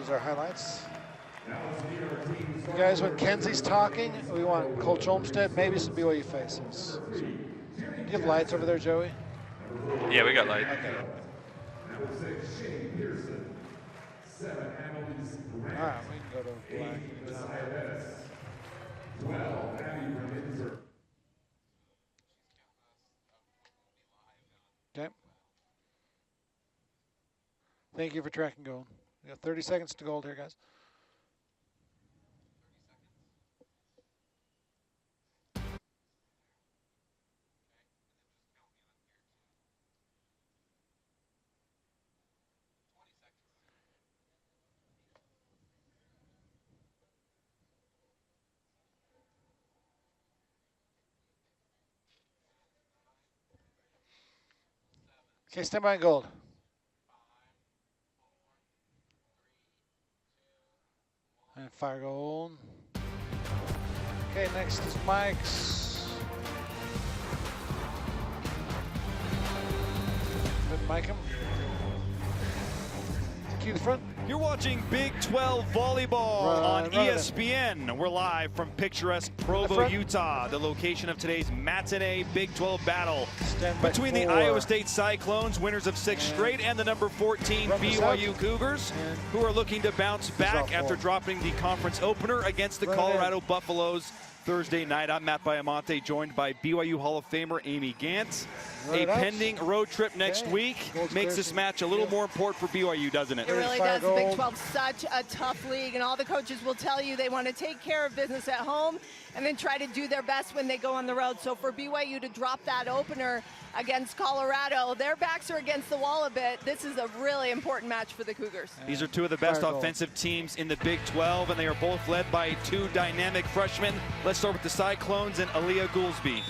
There's our highlights. You guys, when Kenzie's talking, we want Coach Olmsted, maybe some BYU faces. Do you have lights over there, Joey? Yeah, we got light. Okay. All right, we can go to black. Okay. Thank you for tracking gold. We got 30 seconds to gold here, guys. Okay, stand by gold. And fire gold. Okay, next is Mike's. Good, Mike him. Key to the front. You're watching Big 12 volleyball on ESPN. We're live from picturesque Provo, Utah, the location of today's matinee Big 12 battle between the Iowa State Cyclones, winners of 6 straight, and the number 14 BYU Cougars, who are looking to bounce back after dropping the conference opener against the Colorado Buffaloes Thursday night. I'm Matt Baiamonte, joined by BYU Hall of Famer Amy Gantz. A pending road trip next week makes this match a little more important for BYU, doesn't it? It really does. The Big 12 is such a tough league, and all the coaches will tell you they want to take care of business at home and then try to do their best when they go on the road. So for BYU to drop that opener against Colorado, their backs are against the wall a bit. This is a really important match for the Cougars. These are two of the best offensive teams in the Big 12, and they are both led by 2 dynamic freshmen. Let's start with the Cyclones and Aaliyah Goolsby.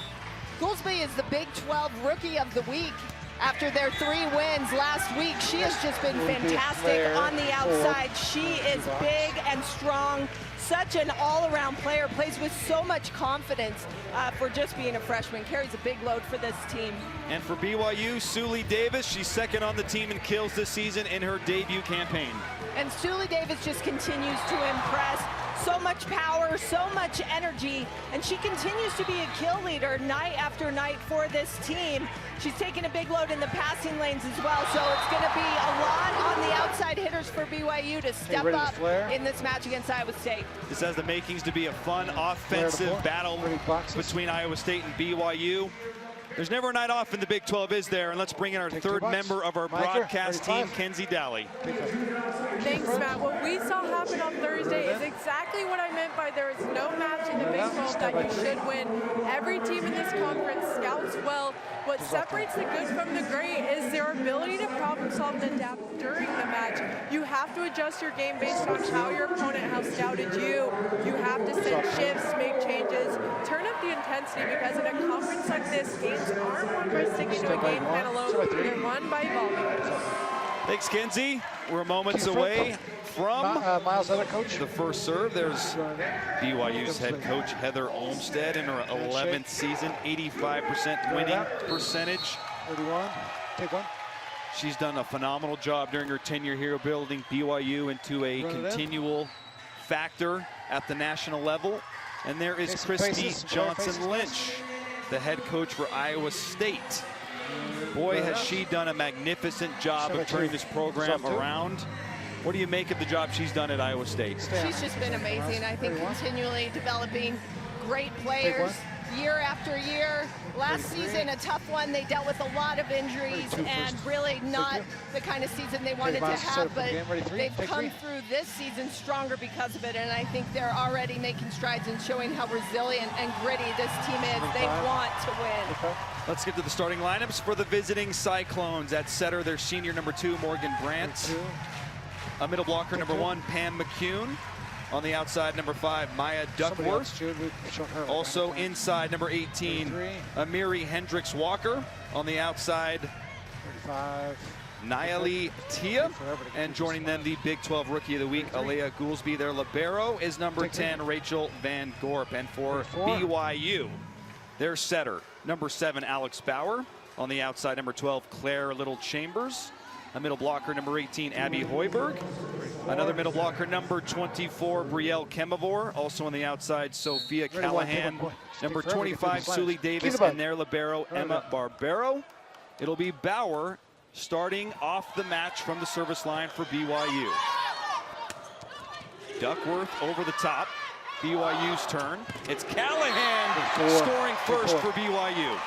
Goolsby is the Big 12 Rookie of the Week. After their 3 wins last week, she has just been fantastic on the outside. She is big and strong, such an all-around player, plays with so much confidence for just being a freshman, carries a big load for this team. And for BYU, Suli Davis, she's second on the team in kills this season in her debut campaign. And Suli Davis just continues to impress. So much power, so much energy, and she continues to be a kill leader night after night for this team. She's taking a big load in the passing lanes as well, so it's going to be a lot on the outside hitters for BYU to step up in this match against Iowa State. This has the makings to be a fun offensive battle between Iowa State and BYU. There's never a night off in the Big 12, is there? And let's bring in our third member of our broadcast team, Kenzie Daly. Thanks, Matt. What we saw happen on Thursday is exactly what I meant by there is no match in the Big 12 that you should win. Every team in this conference scouts well. What separates the good from the great is their ability to problem solve and adapt during the match. You have to adjust your game based on how your opponent has scouted you. You have to send shifts, make changes, turn up the intensity, because in a conference like this, games aren't won by sticking to a game plan alone. They're won by volume. Thanks, Kenzie. We're moments away from Miles, other coach. The first serve. There's BYU's head coach Heather Olmsted in her 11th season, 85% winning percentage. 31. Take one. She's done a phenomenal job during her tenure here, building BYU into a continual factor at the national level. And there is Christy Johnson-Lynch, the head coach for Iowa State. Boy, has she done a magnificent job of turning this program around. What do you make of the job she's done at Iowa State? She's just been amazing. I think continually developing great players year after year. Last season, a tough one. They dealt with a lot of injuries and really not the kind of season they wanted to have, but they've come through this season stronger because of it, and I think they're already making strides and showing how resilient and gritty this team is. They want to win. Let's get to the starting lineups for the visiting Cyclones. At setter, their senior number 2, Morgan Brandt. A middle blocker, number 1, Pam McCune. On the outside, number 5, Maya Duckworth. Also inside, number 18, Amiri Hendricks-Walker. On the outside, 35. Nayeli Tia. And joining them, the Big 12 Rookie of the Week, Aaliyah Goolsby. Their libero is number 10, Rachel Van Gorp. And for BYU, their setter, number 7, Alex Bauer. On the outside, number 12, Claire Little Chambers. A middle blocker, number 18, Abby Hoiberg. Another middle blocker, number 24, Brielle Kemavor. Also on the outside, Sophia Callahan. Number 25, Suli Davis, and their libero, Emma Barbero. It'll be Bauer starting off the match from the service line for BYU. Duckworth over the top. BYU's turn. It's Callahan scoring first for BYU.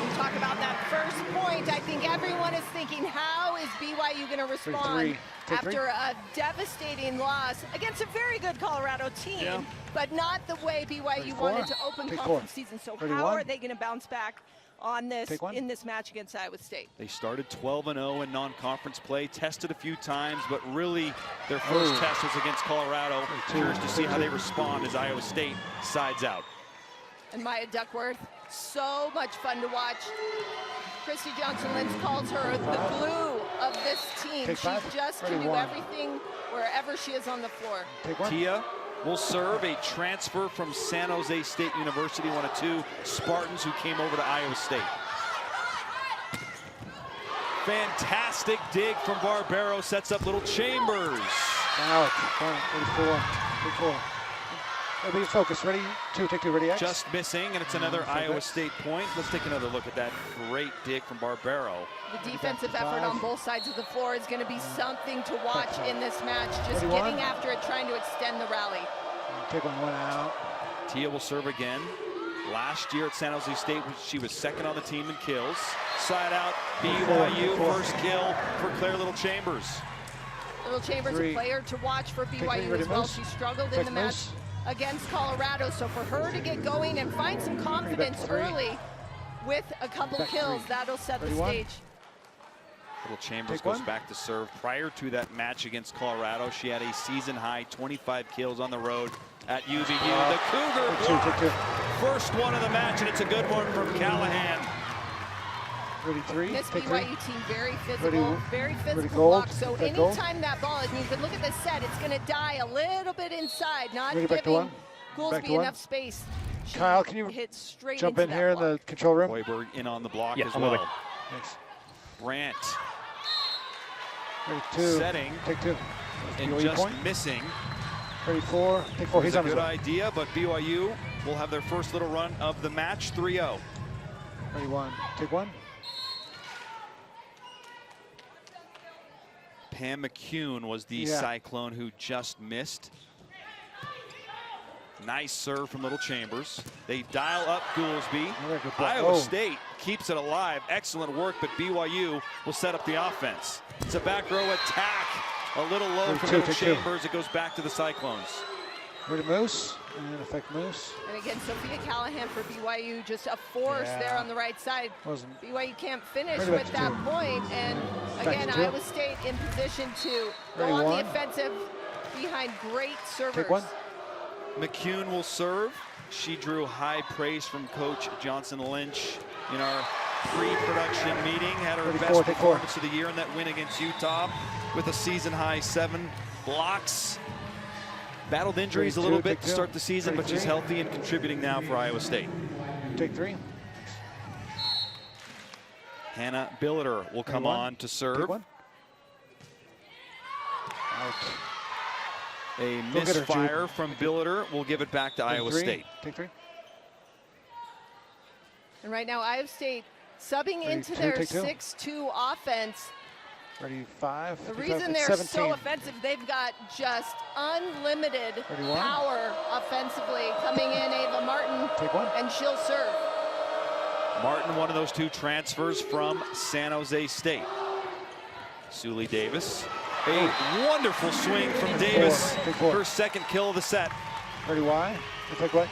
You talk about that first point. I think everyone is thinking, how is BYU going to respond after a devastating loss against a very good Colorado team, but not the way BYU wanted to open conference season. So how are they going to bounce back on this in this match against Iowa State? They started 12-0 in non-conference play, tested a few times, but really their first test was against Colorado. Curious to see how they respond as Iowa State sides out. And Maya Duckworth, so much fun to watch. Christy Johnson-Lynch calls her the glue of this team. She just can do everything wherever she is on the floor. Tia will serve, a transfer from San Jose State University, one of two Spartans who came over to Iowa State. Fantastic dig from Barbero, sets up Little Chambers. Out, 34. Be focused, ready, take two, ready, X. Just missing, and it's another Iowa State point. Let's take another look at that great dig from Barbero. The defensive effort on both sides of the floor is going to be something to watch in this match. Just getting after it, trying to extend the rally. Take one out. Tia will serve again. Last year at San Jose State, she was second on the team in kills. Side out, BYU, first kill for Claire Little Chambers. Little Chambers, a player to watch for BYU as well. She struggled in the match against Colorado, so for her to get going and find some confidence early with a couple kills, that'll set the stage. Little Chambers goes back to serve. Prior to that match against Colorado, she had a season-high 25 kills on the road at UVU. The Cougar block, first one of the match, and it's a good one from Callahan. 33. This BYU team, very physical, very physical block. So anytime that ball, and you can look at this set, it's going to die a little bit inside, not giving Goolsby enough space. Kyle, can you hit straight jump in here in the control room? Hoiberg in on the block as well. Thanks. Brandt setting, take two, and just missing. 34, take four. He's on his good idea, but BYU will have their first little run of the match, 3-0. 31, take one. Pam McCune was the Cyclone who just missed. Nice serve from Little Chambers. They dial up Goolsby. Iowa State keeps it alive. Excellent work, but BYU will set up the offense. It's a back row attack. A little low from Little Chambers. It goes back to the Cyclones. Ready Moose, and effect Moose. And again, Sophia Callahan for BYU, just a force there on the right side. BYU can't finish with that point, and again, Iowa State in position to go on the offensive behind great servers. Take one. McCune will serve. She drew high praise from Coach Johnson-Lynch in our pre-production meeting. Had her best performance of the year in that win against Utah with a season-high 7 blocks. Battled injuries a little bit to start the season, but she's healthy and contributing now for Iowa State. Take three. Hannah Billiter will come on to serve. Out. A misfire from Billiter will give it back to Iowa State. Take three. And right now, Iowa State subbing into their 6-2 offense. Ready, 5. The reason they're so offensive, they've got just unlimited power offensively. Coming in, Ava Martin, and she'll serve. Martin, one of those two transfers from San Jose State. Suli Davis. A wonderful swing from Davis. Her second kill of the set. Ready, Y. Take away.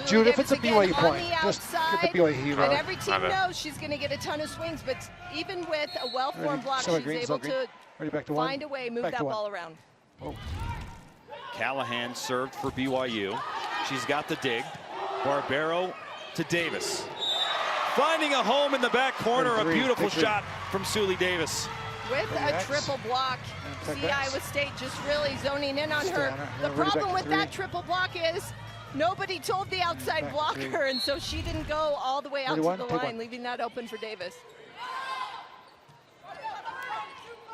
Jude, if it's a BYU point, just get the BYU hero. And every team knows she's going to get a ton of swings, but even with a well-formed block, she's able to find a way, move that ball around. Callahan served for BYU. She's got the dig. Barbero to Davis. Finding a home in the back corner, a beautiful shot from Suli Davis. With a triple block, see Iowa State just really zoning in on her. The problem with that triple block is nobody told the outside blocker, and so she didn't go all the way out to the line, leaving that open for Davis.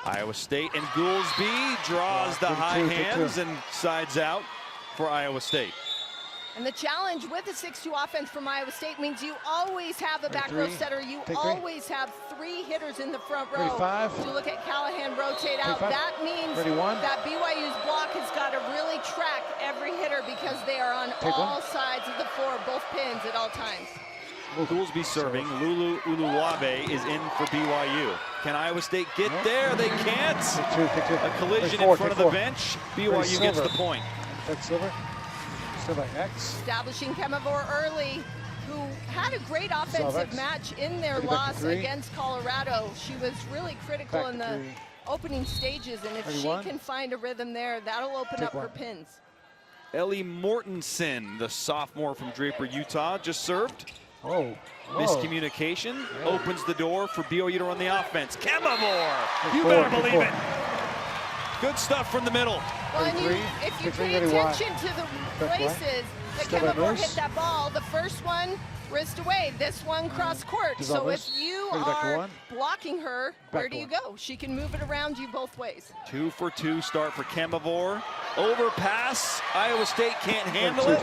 Iowa State, and Goolsby draws the high hands and sides out for Iowa State. And the challenge with the 6-2 offense from Iowa State means you always have a back row setter. You always have 3 hitters in the front row. 35. So look at Callahan rotate out. 35. That means 31. that BYU's block has got to really track every hitter because they are on all sides of the floor, both pins at all times. Goolsby serving. Lulu Uluwabe is in for BYU. Can Iowa State get there? They can't. A collision in front of the bench. BYU gets the point. That's Silver. Silver X. Establishing Kemavor early, who had a great offensive match in their loss against Colorado. She was really critical in the opening stages, and if she can find a rhythm there, that'll open up her pins. Ellie Mortensen, the sophomore from Draper, Utah, just served. Oh. Miscommunication opens the door for BYU to run the offense. Kemavor, you better believe it. Good stuff from the middle. Well, and if you pay attention to the places that Kemavor hit that ball, the first one wrist away, this one cross court. So if you are blocking her, where do you go? She can move it around you both ways. 2 for 2 start for Kemavor. Overpass, Iowa State can't handle it.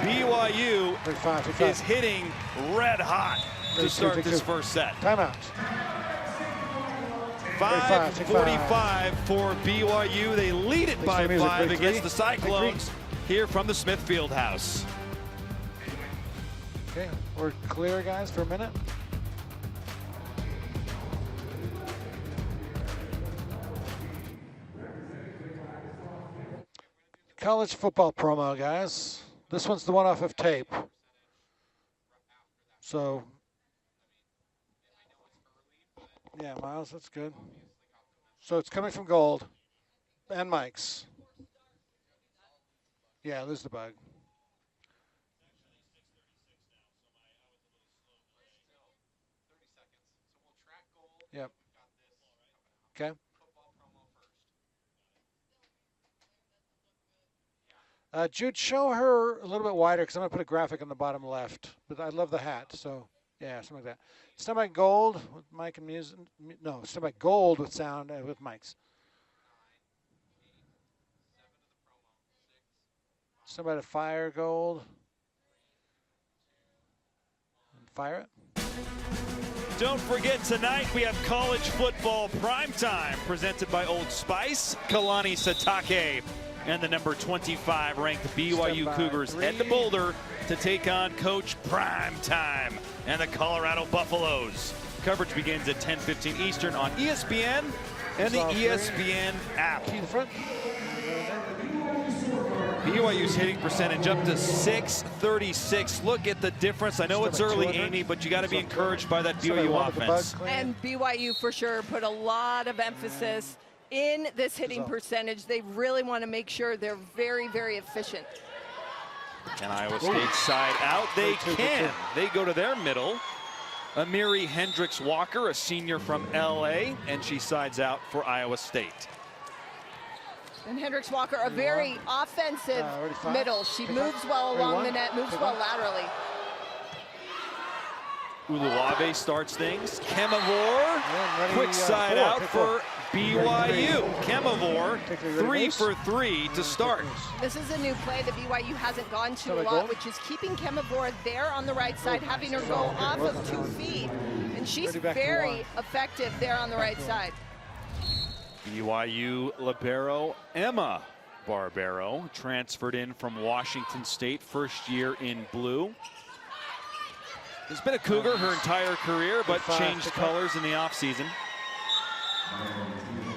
BYU is hitting red hot to start this first set. Timeout. 5:45 for BYU. They lead it by 5 against the Cyclones here from the Smith Fieldhouse. Okay, we're clear, guys, for a minute. College football promo, guys. This one's the one off of tape. So, yeah, Miles, that's good. So it's coming from Gold and Mike's. Yeah, lose the bug. Yep. Okay. Jude, show her a little bit wider because I'm going to put a graphic on the bottom left. But I love the hat, so yeah, something like that. Stand by Gold with Mike and music. No, stand by Gold with sound with Mike's. Stand by to fire Gold. And fire it. Don't forget, tonight we have college football primetime presented by Old Spice. Kalani Satake and the number 25 ranked BYU Cougars head to Boulder to take on Coach Primetime and the Colorado Buffaloes. Coverage begins at 10:15 Eastern on ESPN and the ESPN app. BYU's hitting percentage up to .636. Look at the difference. I know it's early, Amy, but you got to be encouraged by that BYU offense. And BYU for sure put a lot of emphasis in this hitting percentage. They really want to make sure they're very, very efficient. And Iowa State side out. They can. They go to their middle. Amiri Hendricks-Walker, a senior from LA, and she sides out for Iowa State. And Hendricks-Walker, a very offensive middle. She moves well along the net, moves well laterally. Uluwabe starts things. Kemavor, quick side out for BYU. Kemavor, 3 for 3 to start. This is a new play that BYU hasn't gone to a lot, which is keeping Kemavor there on the right side, having her go off of 2 feet. And she's very effective there on the right side. BYU libero Emma Barbero transferred in from Washington State, first year in blue. Has been a Cougar her entire career, but changed colors in the offseason.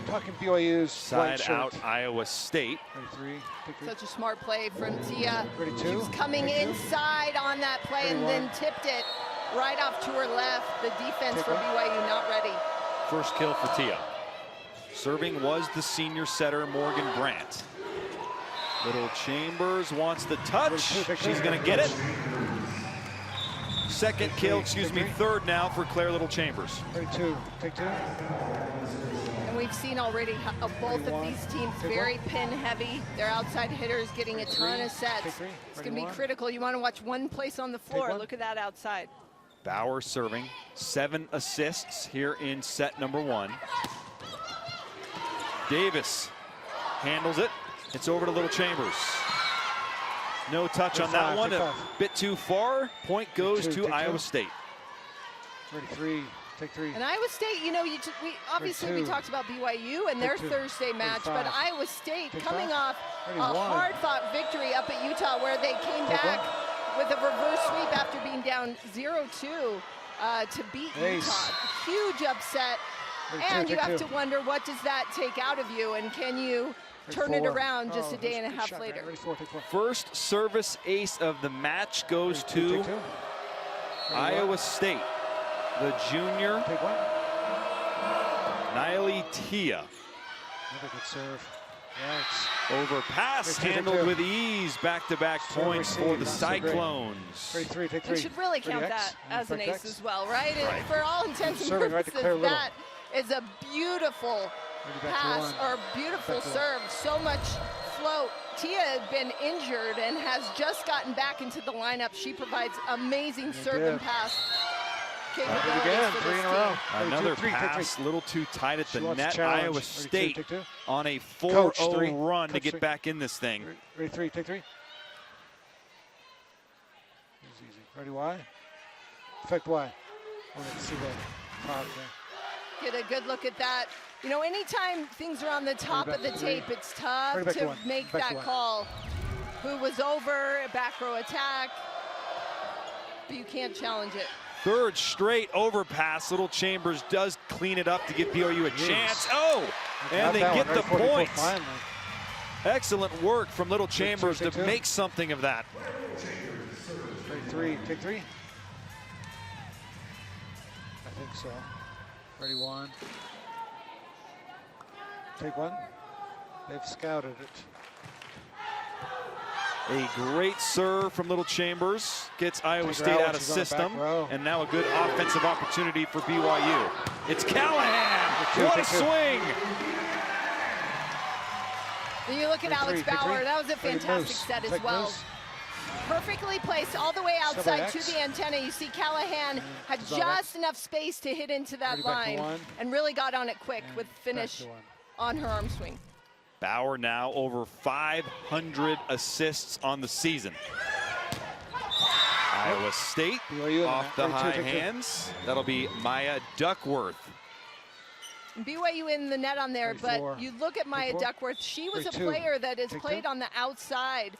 Talking BYU's side out Iowa State. 33. Such a smart play from Tia. 32. She was coming inside on that play and then tipped it right off to her left. The defense for BYU not ready. First kill for Tia. Serving was the senior setter, Morgan Brandt. Little Chambers wants the touch. She's going to get it. Second kill, third now for Claire Little Chambers. 32, take 2. And we've seen already how both of these teams very pin heavy. Their outside hitters getting a ton of sets. It's going to be critical. You want to watch one place on the floor. Look at that outside. Bauer serving, 7 assists here in set number 1. Davis handles it. It's over to Little Chambers. No touch on that one. A bit too far. Point goes to Iowa State. 33. Take 3. And Iowa State, you know, we talked about BYU and their Thursday match, but Iowa State coming off a hard-fought victory up at Utah where they came back with a reverse sweep after being down 0-2 to beat Utah. Huge upset. And you have to wonder, what does that take out of you, and can you turn it around just a day and a half later? First service ace of the match goes to Iowa State. The junior, Niley Tia. Another good serve. Overpass handled with ease. Back-to-back points for the Cyclones. 33, take 3. We should really count that as an ace as well, right? For all intents and purposes, that is a beautiful pass or beautiful serve. So much float. Tia had been injured and has just gotten back into the lineup. She provides amazing serve and pass. Again, 3 in a row. Another pass, a little too tight at the net. Iowa State on a 4-0 run to get back in this thing. Ready, 3, take 3. Easy. Ready, Y? Effect Y. See the top there. Get a good look at that. You know, anytime things are on the top of the tape, it's tough to make that call. Who was over, a back row attack, but you can't challenge it. Third straight overpass. Little Chambers does clean it up to give BYU a chance. Oh, and they get the point. Excellent work from Little Chambers to make something of that. Take 3, take 3. I think so. Ready, 1. Take 1. They've scouted it. A great serve from Little Chambers. Gets Iowa State out of system. And now a good offensive opportunity for BYU. It's Callahan. What a swing. And you look at Alex Bauer. That was a fantastic set as well. Perfectly placed all the way outside to the antenna. You see Callahan had just enough space to hit into that line and really got on it quick with finish on her arm swing. Bauer now over 500 assists on the season. Iowa State off the high hands. That'll be Maya Duckworth. BYU in the net on there, but you look at Maya Duckworth. She was a player that has played on the outside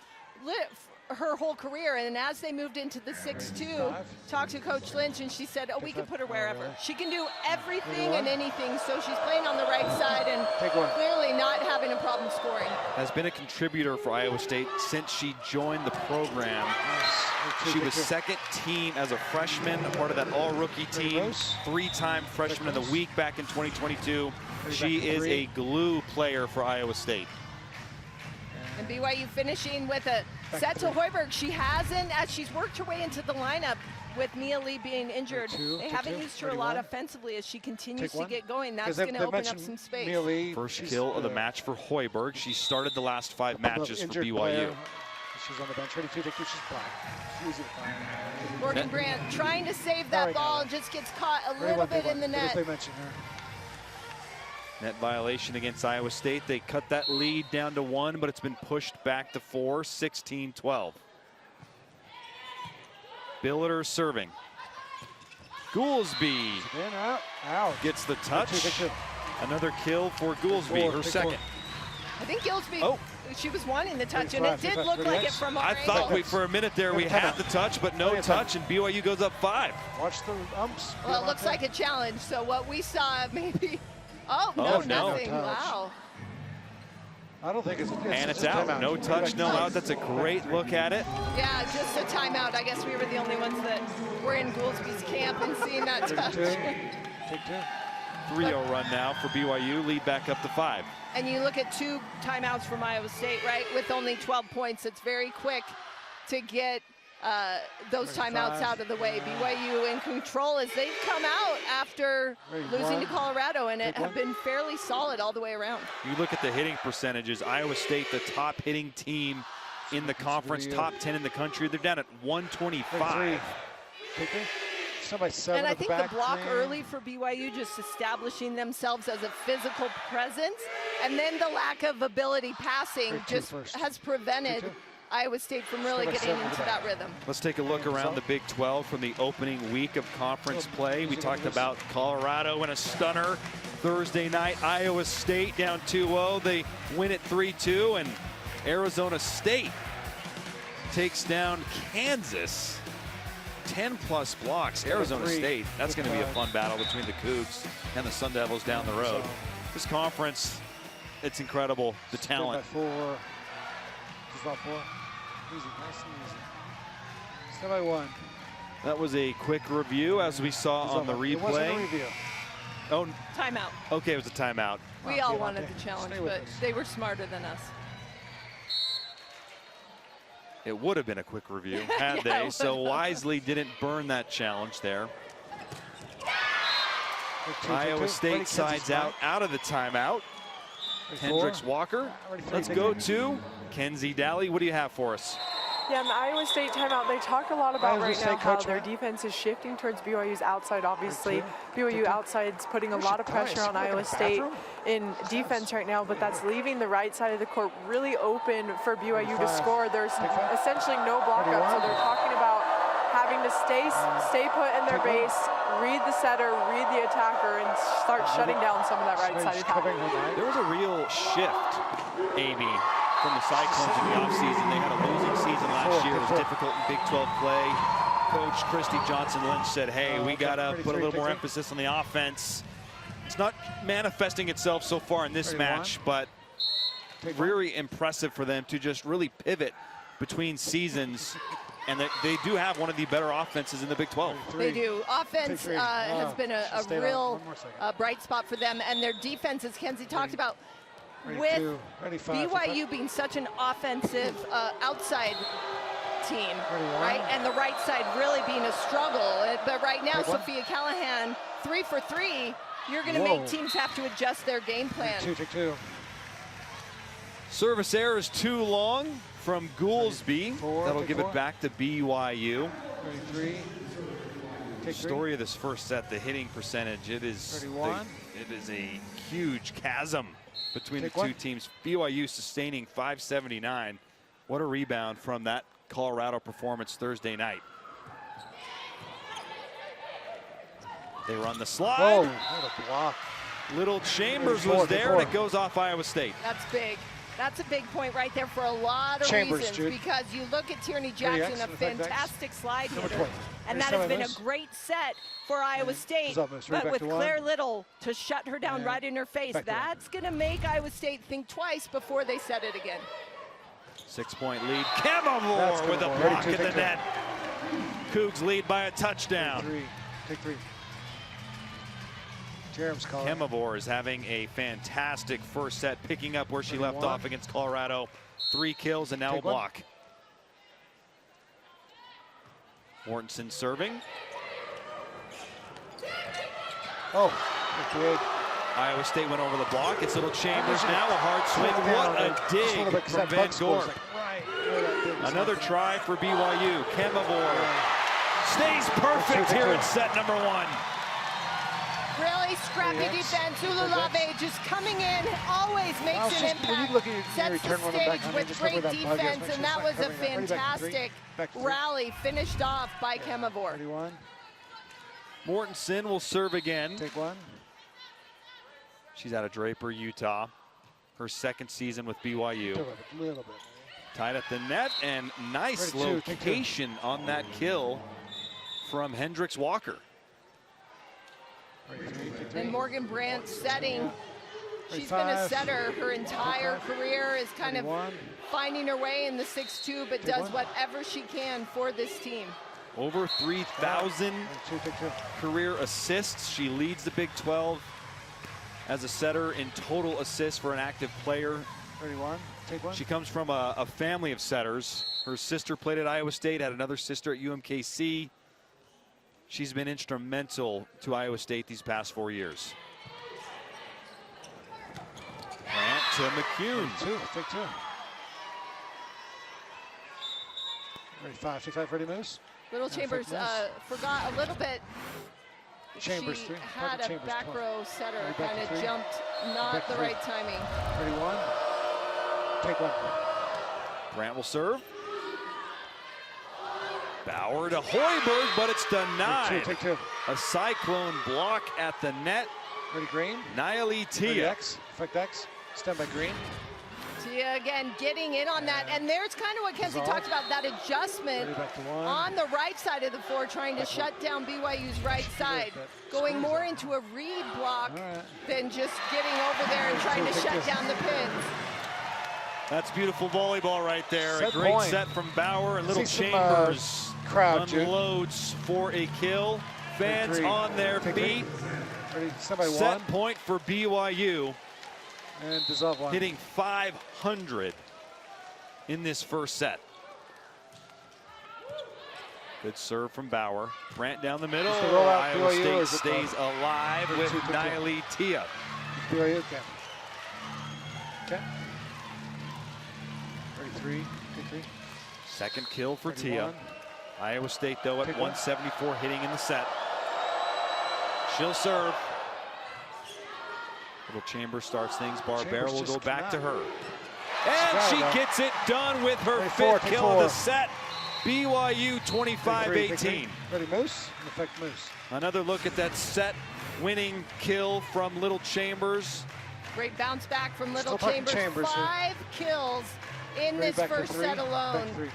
her whole career, and as they moved into the 6-2, talked to Coach Lynch, and she said, oh, we can put her wherever. She can do everything and anything, so she's playing on the right side and clearly not having a problem scoring. Has been a contributor for Iowa State since she joined the program. She was second team as a freshman, part of that all-rookie team, 3-time freshman of the week back in 2022. She is a glue player for Iowa State. And BYU finishing with a set to Hoiberg. She hasn't, as she's worked her way into the lineup with Mia Lee being injured. They haven't used her a lot offensively as she continues to get going. That's going to open up some space. First kill of the match for Hoiberg. She started the last 5 matches for BYU. She's on the bench, ready to take 2, she's black. Easy to find. Morgan Brandt trying to save that ball, just gets caught a little bit in the net. Net violation against Iowa State. They cut that lead down to 1, but it's been pushed back to 4, 16-12. Billiter serving. Goolsby gets the touch. Another kill for Goolsby, her second. I think Goolsby, she was wanting the touch, and it did look like it from our angle. I thought for a minute there we had the touch, but no touch, and BYU goes up 5. Watch the umps. Well, it looks like a challenge, so what we saw maybe... Oh, no, nothing. Wow. I don't think it's and it's out. No touch, no out. That's a great look at it. Yeah, just a timeout. I guess we were the only ones that were in Goolsby's camp and seeing that touch. Take 2. 3-0 run now for BYU. Lead back up to 5. And you look at 2 timeouts from Iowa State, right? With only 12 points, it's very quick to get those timeouts out of the way. BYU in control as they've come out after losing to Colorado, and it have been fairly solid all the way around. You look at the hitting percentages. Iowa State, the top hitting team in the conference, top 10 in the country. They're down at 125. And I think the block early for BYU, just establishing themselves as a physical presence, And then the lack of ability passing Great just first. has prevented Iowa State from really getting into that rhythm. Let's take a look around the Big 12 from the opening week of conference play. We talked about Colorado in a stunner Thursday night. Iowa State down 2-0. They win it 3-2, and Arizona State takes down Kansas. 10+ blocks. Arizona State, that's going to be a fun battle between the Cougs and the Sun Devils down the road. This conference, it's incredible, the talent. By 4. Just about 4. Easy, nice and easy. Step by 1. That was a quick review, as we saw on the replay. It wasn't a review. Oh, Timeout. okay, it was a timeout. We all wanted the challenge, but they were smarter than us. It would have been a quick review had they, so wisely didn't burn that challenge there. Iowa State sides out of the timeout. Hendricks Walker. Let's go to Kenzie Daly. What do you have for us? Yeah, in the Iowa State timeout, they talk a lot about right now how their defense is shifting towards BYU's outside, obviously. BYU outside's putting a lot of pressure on Iowa State in defense right now, but that's leaving the right side of the court really open for BYU to score. There's essentially no block up, so they're talking about having to stay put in their base, read the setter, read the attacker, and start shutting down some of that right side attack. There was a real shift, Amy, from the Cyclones in the offseason. They had a losing season last year. It was difficult in Big 12 play. Coach Christy Johnson-Lynch said, hey, we got to put a little more emphasis on the offense. It's not manifesting itself so far in this match, but very impressive for them to just really pivot between seasons. And they do have one of the better offenses in the Big 12. They do. Offense has been a real bright spot for them. And their defense, as Kenzie talked about, with BYU being such an offensive outside team, right? And the right side really being a struggle. But right now, Sophia Callahan, 3 for 3. You're going to make teams have to adjust their game plan. Service error is too long from Goolsby. That'll give it back to BYU. Story of this first set, the hitting percentage. It is a huge chasm between the two teams. BYU sustaining 579. What a rebound from that Colorado performance Thursday night. They run the slide. Oh, what a block. Little Chambers was there, and it goes off Iowa State. That's big. That's a big point right there for a lot of reasons, because you look at Tierney Jackson, a fantastic slide hitter, and that has been a great set for Iowa State, but with Claire Little to shut her down right in her face, that's going to make Iowa State think twice before they set it again. 6-point lead. Kemavor with a block at the net. Cougs lead by a touchdown. Take 3. Kemavor is having a fantastic first set, picking up where she left off against Colorado. 3 kills and now a block. Mortensen serving. Oh, big. Iowa State went over the block. It's Little Chambers now, a hard swing. What a dig from Van Gorp. Another try for BYU. Kemavor stays perfect here in set number 1. Really scrappy defense. Ululave just coming in, always makes an impact. Sets the stage with great defense, and that was a fantastic rally finished off by Kemavor. Mortensen will serve again. Take 1. She's out of Draper, Utah. Her second season with BYU. A little bit. Tied at the net, and nice location on that kill from Hendricks Walker. And Morgan Brandt setting. She's been a setter her entire career, is kind of finding her way in the 6-2, but does whatever she can for this team. Over 3,000 career assists. She leads the Big 12 as a setter in total assists for an active player. 31. Take 1. She comes from a family of setters. Her sister played at Iowa State, had another sister at UMKC. She's been instrumental to Iowa State these past 4 years. Grant to McCune. Take 2. Ready, 5, 6, 5, ready, Moose. Little Chambers forgot a little bit Chambers she 3. had a Chambers back 12. row setter, Right back kind to of 3. jumped, not Back the 3. right timing. 31. Take 1. Brant will serve. Bauer to Hoiberg, but it's denied. Take 2. A cyclone block at the net. Ready Green. Naili Ready Tia. X. Effect X. Stand by Green. Tia again getting in on that, and there's kind of what Kenzie Dissolve. talked about, that adjustment Ready back to 1. on the right side of the floor, trying to Back shut down BYU's right side, that going screws more up. into a read block All right. than just getting over there and trying to Take shut this. down the pins. That's beautiful volleyball right there. Set a great point. set from Bauer, and Little See some, Chambers crowd, Jude. unloads for a kill. Fans 3. on their Take feet. 3. Ready, stand by 1. Set point for BYU, And dissolve 1. hitting 500 in this first set. Good serve from Bauer. Brant down the middle. Is the rollout Iowa BYU or State is it stays alive with 2-2-2? Naili Tia. BYU, okay. Okay. Ready 3. Take 3. Second kill for Ready Tia. 1. Iowa State, though, at Take 1. 174 hitting in the set. She'll serve. Little Chambers starts things. Barbera Chambers will go just back to cannot. her. And got she it, though. gets it done with her Ready, 4, fifth take kill of 4. the set. BYU Take 3, take 25-18. 3. Ready Moose. And effect Moose. Another look at that set-winning kill from Little Chambers. Great bounce back from Little Still talking Chambers. Chambers here. 5 kills in Ready this back to first 3. set alone. Back to 3.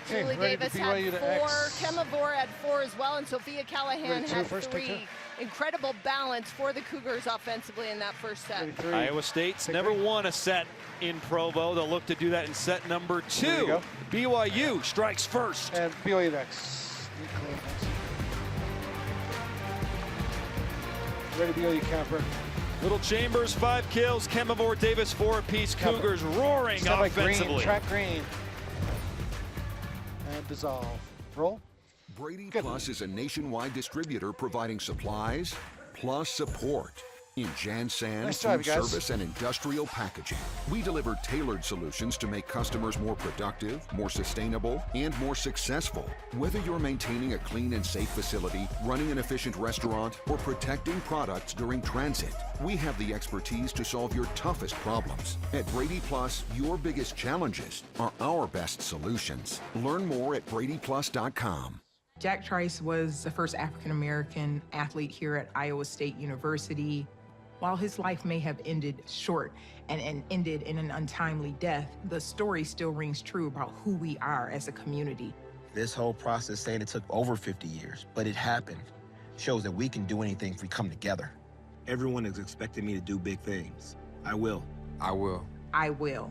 Okay, Julie ready Davis to had BYU to 4, X. Kemavor had 4 as well, and Sophia Callahan Ready, 2 had first, take 3. Incredible balance for the Cougars offensively in that first set. Ready 3. Iowa State's Take never 3. won a set in Provo. They'll look to do that in set number There you 2. go. BYU strikes first. And BYU to X. Ready BYU camper. Little Chambers 5 kills. Kemavor Davis 4 apiece. Cover. Cougars roaring Stand by offensively. Green. Track Green. And dissolve. Roll. Brady Good. Plus is a nationwide distributor providing supplies plus support in Jansan, Nice job, food you guys. service, and industrial packaging. We deliver tailored solutions to make customers more productive, more sustainable, and more successful. Whether you're maintaining a clean and safe facility, running an efficient restaurant, or protecting products during transit, we have the expertise to solve your toughest problems. At Brady Plus, your biggest challenges are our best solutions. Learn more at BradyPlus.com. Jack Trice was the first African-American athlete here at Iowa State University. While his life may have ended short and ended in an untimely death, the story still rings true about who we are as a community. This whole process, saying it took over 50 years, but it happened, shows that we can do anything if we come together. Everyone is expecting me to do big things. I will. I will. I will.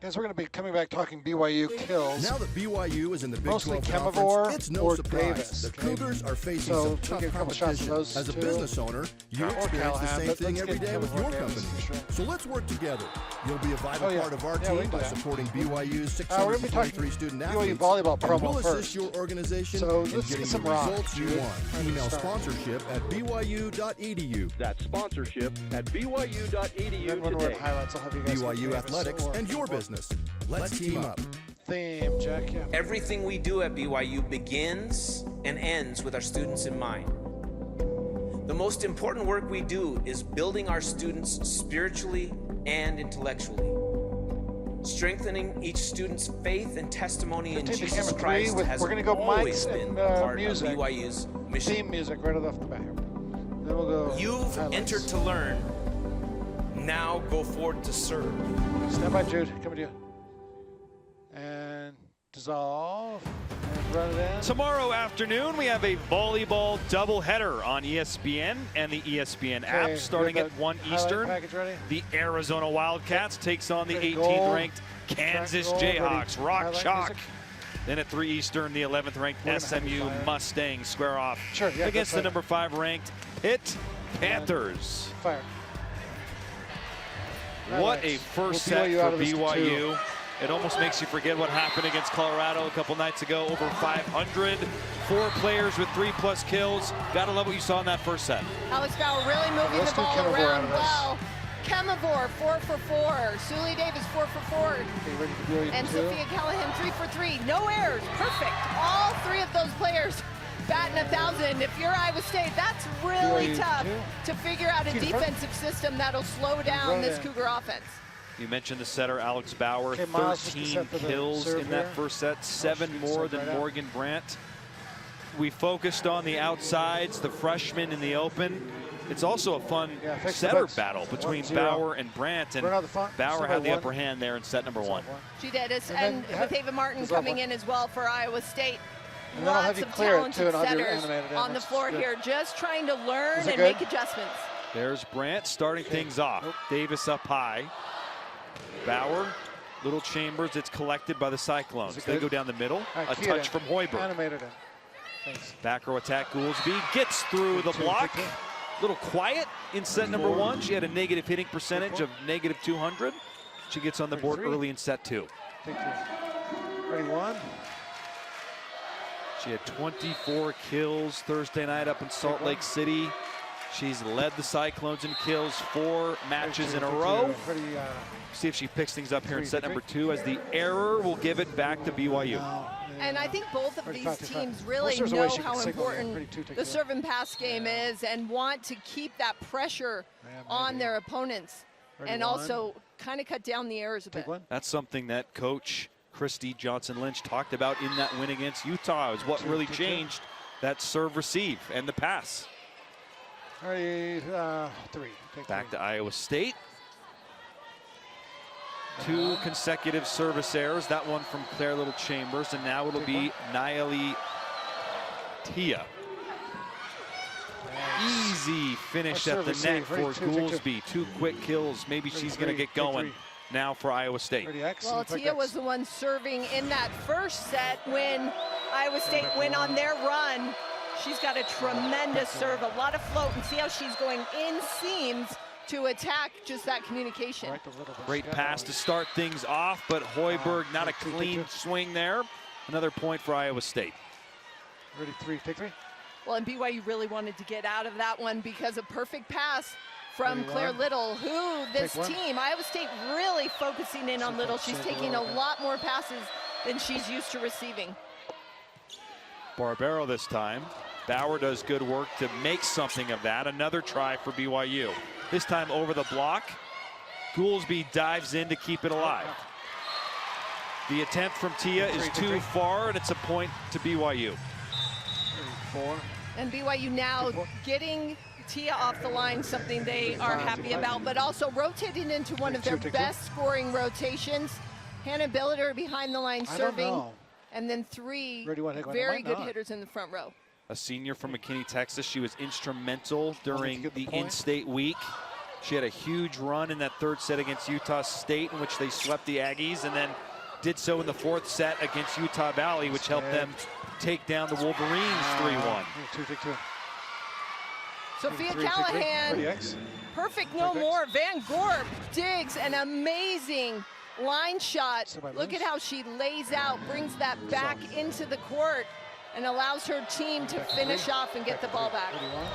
Guys, we're going to be coming back talking BYU kills. Now that BYU is in the Big Mostly 12 Kemavor conference, it's no or surprise. Davis, The okay? Cougars are facing So some we'll tough get a couple shots of competition. those As a two. business owner, you Or experience the Callahan, same but thing let's every get day with Kemavor your Davis company. for sure. So let's work together. You'll be a vital Oh, yeah. part of our Yeah, we team can by do that. supporting BYU's we're gonna be 623 talking student BYU athletes. volleyball and promo we'll assist first. your organization So in let's getting get some the rock, results you Jude. want. Ready to Email start. sponsorship at byu.edu. That's sponsorship at byu.edu Then when we're today. at highlights, I'll have you guys. BYU Athletics and your business. Let's team up. Theme, Jack. Yeah. Everything we do at BYU begins and ends with our students in mind. The most important work we do is building our students spiritually and intellectually. Strengthening each student's faith and testimony in 15 to Jesus camera Christ 3 with, has we're going to go always mics been and a part music. of BYU's mission. Theme music right off the bat here. Then we'll go. You've highlights. entered to learn. Now go forward to serve. Stand by, Jude. Coming to you. And dissolve. And run it in. Tomorrow afternoon, we have a volleyball doubleheader on ESPN and the ESPN app Okay, starting we at have 1 the highlight Eastern. package ready? The Arizona Wildcats takes on the Ready, 18th goal. ranked Kansas Track goal, Jayhawks. ready. Rock Highlight chalk. music. Then at 3 Eastern, the 11th ranked We're gonna have SMU fire. Mustangs square off Sure, yeah, against the that's right. number 5 ranked Pitt Panthers. Fire. What a Highlights. first We'll set BYU out for of this to BYU. It almost makes you forget what happened against Colorado a couple nights ago. Over 500, 4 players with 3+ kills. Gotta love what you saw in that first set. Alex Bauer really moving Let's the do ball Kemavor out around of this. well. Kemavor, 4 for 4. Sully Davis, 4 for 4. Okay, ready for BYU And 2. Sophia Callahan, 3 for 3. No errors, perfect. All 3 of those players batting 1,000. If you're Iowa State, that's really BYU tough 2. to figure out a defensive system that'll slow down this Cougar offense. You mentioned the setter, Alex Bauer, Okay, Miles, just 13 set for the kills serve in that here. first set, 7 shoot, more set than right out. Morgan Brandt. We focused on the outsides, the freshmen in the open. It's also a fun Yeah, fix the setter books. battle between 1-0. Bauer and Brandt, and Run out the front, Bauer somebody had the won. upper hand there in set number 1. She did. And And then with Ava Martin it's all coming one. in as well for Iowa State. And then I'll have Lots you of clear it, too, talented and I'll do setters animated on the image. floor Good. here, just trying to learn Is it and good? make adjustments. There's Brandt starting things off. Nope. Davis up high. Bauer, little Chambers, it's collected by the Cyclones. Is it They good? go down the middle. All right, A key it touch in. from Hoiberg. Animated in. Thanks. Back row attack, Goolsby gets through the Take two, block. take two. Little quiet in set number 1. She had a negative hitting percentage four. of negative 200. She gets on the board 33. early in set 2. Take 2. Ready, 1. She had 24 kills Thursday night up in Salt Lake City. She's led the Cyclones in kills 4 matches in a row. Ready, See if she picks things up here in Three, set take number 2 as the error will give it back to BYU. And I think both of these 35. teams really Most there's a way know she can how signal, yeah. important 32, take the one. serve and pass game is and want to keep that pressure Yeah, on maybe. their opponents Ready, and one. also kind of cut down the errors a bit. Take 1. That's something that Coach Christy Johnson-Lynch talked about in that win against Utah. Is what really changed that serve receive and the pass. Ready, 3. Take Back 3. to Iowa State. 2 consecutive service errors. That one from Claire Little Chambers, and now it'll be Nayeli Tia. Easy finish Nice at the service net save. for Ready, 2, take 2. Goolsby. 2 quick kills. Maybe Ready, she's going to 3, get take going 3. now for Iowa State. Ready, X. Well, Flick Tia X. was the one serving in that first set when Iowa State went on their run. She's got a tremendous serve, a lot of float, and see how she's going in seams to attack just that communication. Right, a little bit. Great Yeah, pass that to was- start things off, but Hoiberg not a Take two, take clean two. swing there. Another point for Iowa State. Ready, 3. Take 3. Well, and BYU really wanted to get out of that one because a perfect pass from Ready, Claire one. Little, who this Take one. team, Iowa State really focusing in on Little. She's Save a taking a little bit. lot more passes than she's used to receiving. Barbero this time. Bauer does good work to make something of that. Another try for BYU. This time over the block. Goolsby dives in to keep it alive. The attempt from Tia is too far, and it's a point to BYU. 4. And BYU now getting Tia off the line, something they are happy about, but also rotating into one of their Take two. best scoring rotations. Hannah Billiter behind the line I don't serving, know. and then 3 Ready, one, take one. It very might good not. hitters in the front row. A senior from McKinney, Texas. She was instrumental during get the the point. in-state week. She had a huge run in that third set against Utah State, in which they swept the Aggies, and then did so in the fourth set against Utah Valley, which helped them take down the Wolverines 3-1. 2. Take 2. Sophia 3, take 3. Callahan, Ready, X. perfect no Perfect. more. Van Gorp digs an amazing line shot. Somebody Look moves. at how she lays out, brings that back into the court, and allows her team to finish off and get the ball back. Ready, 1.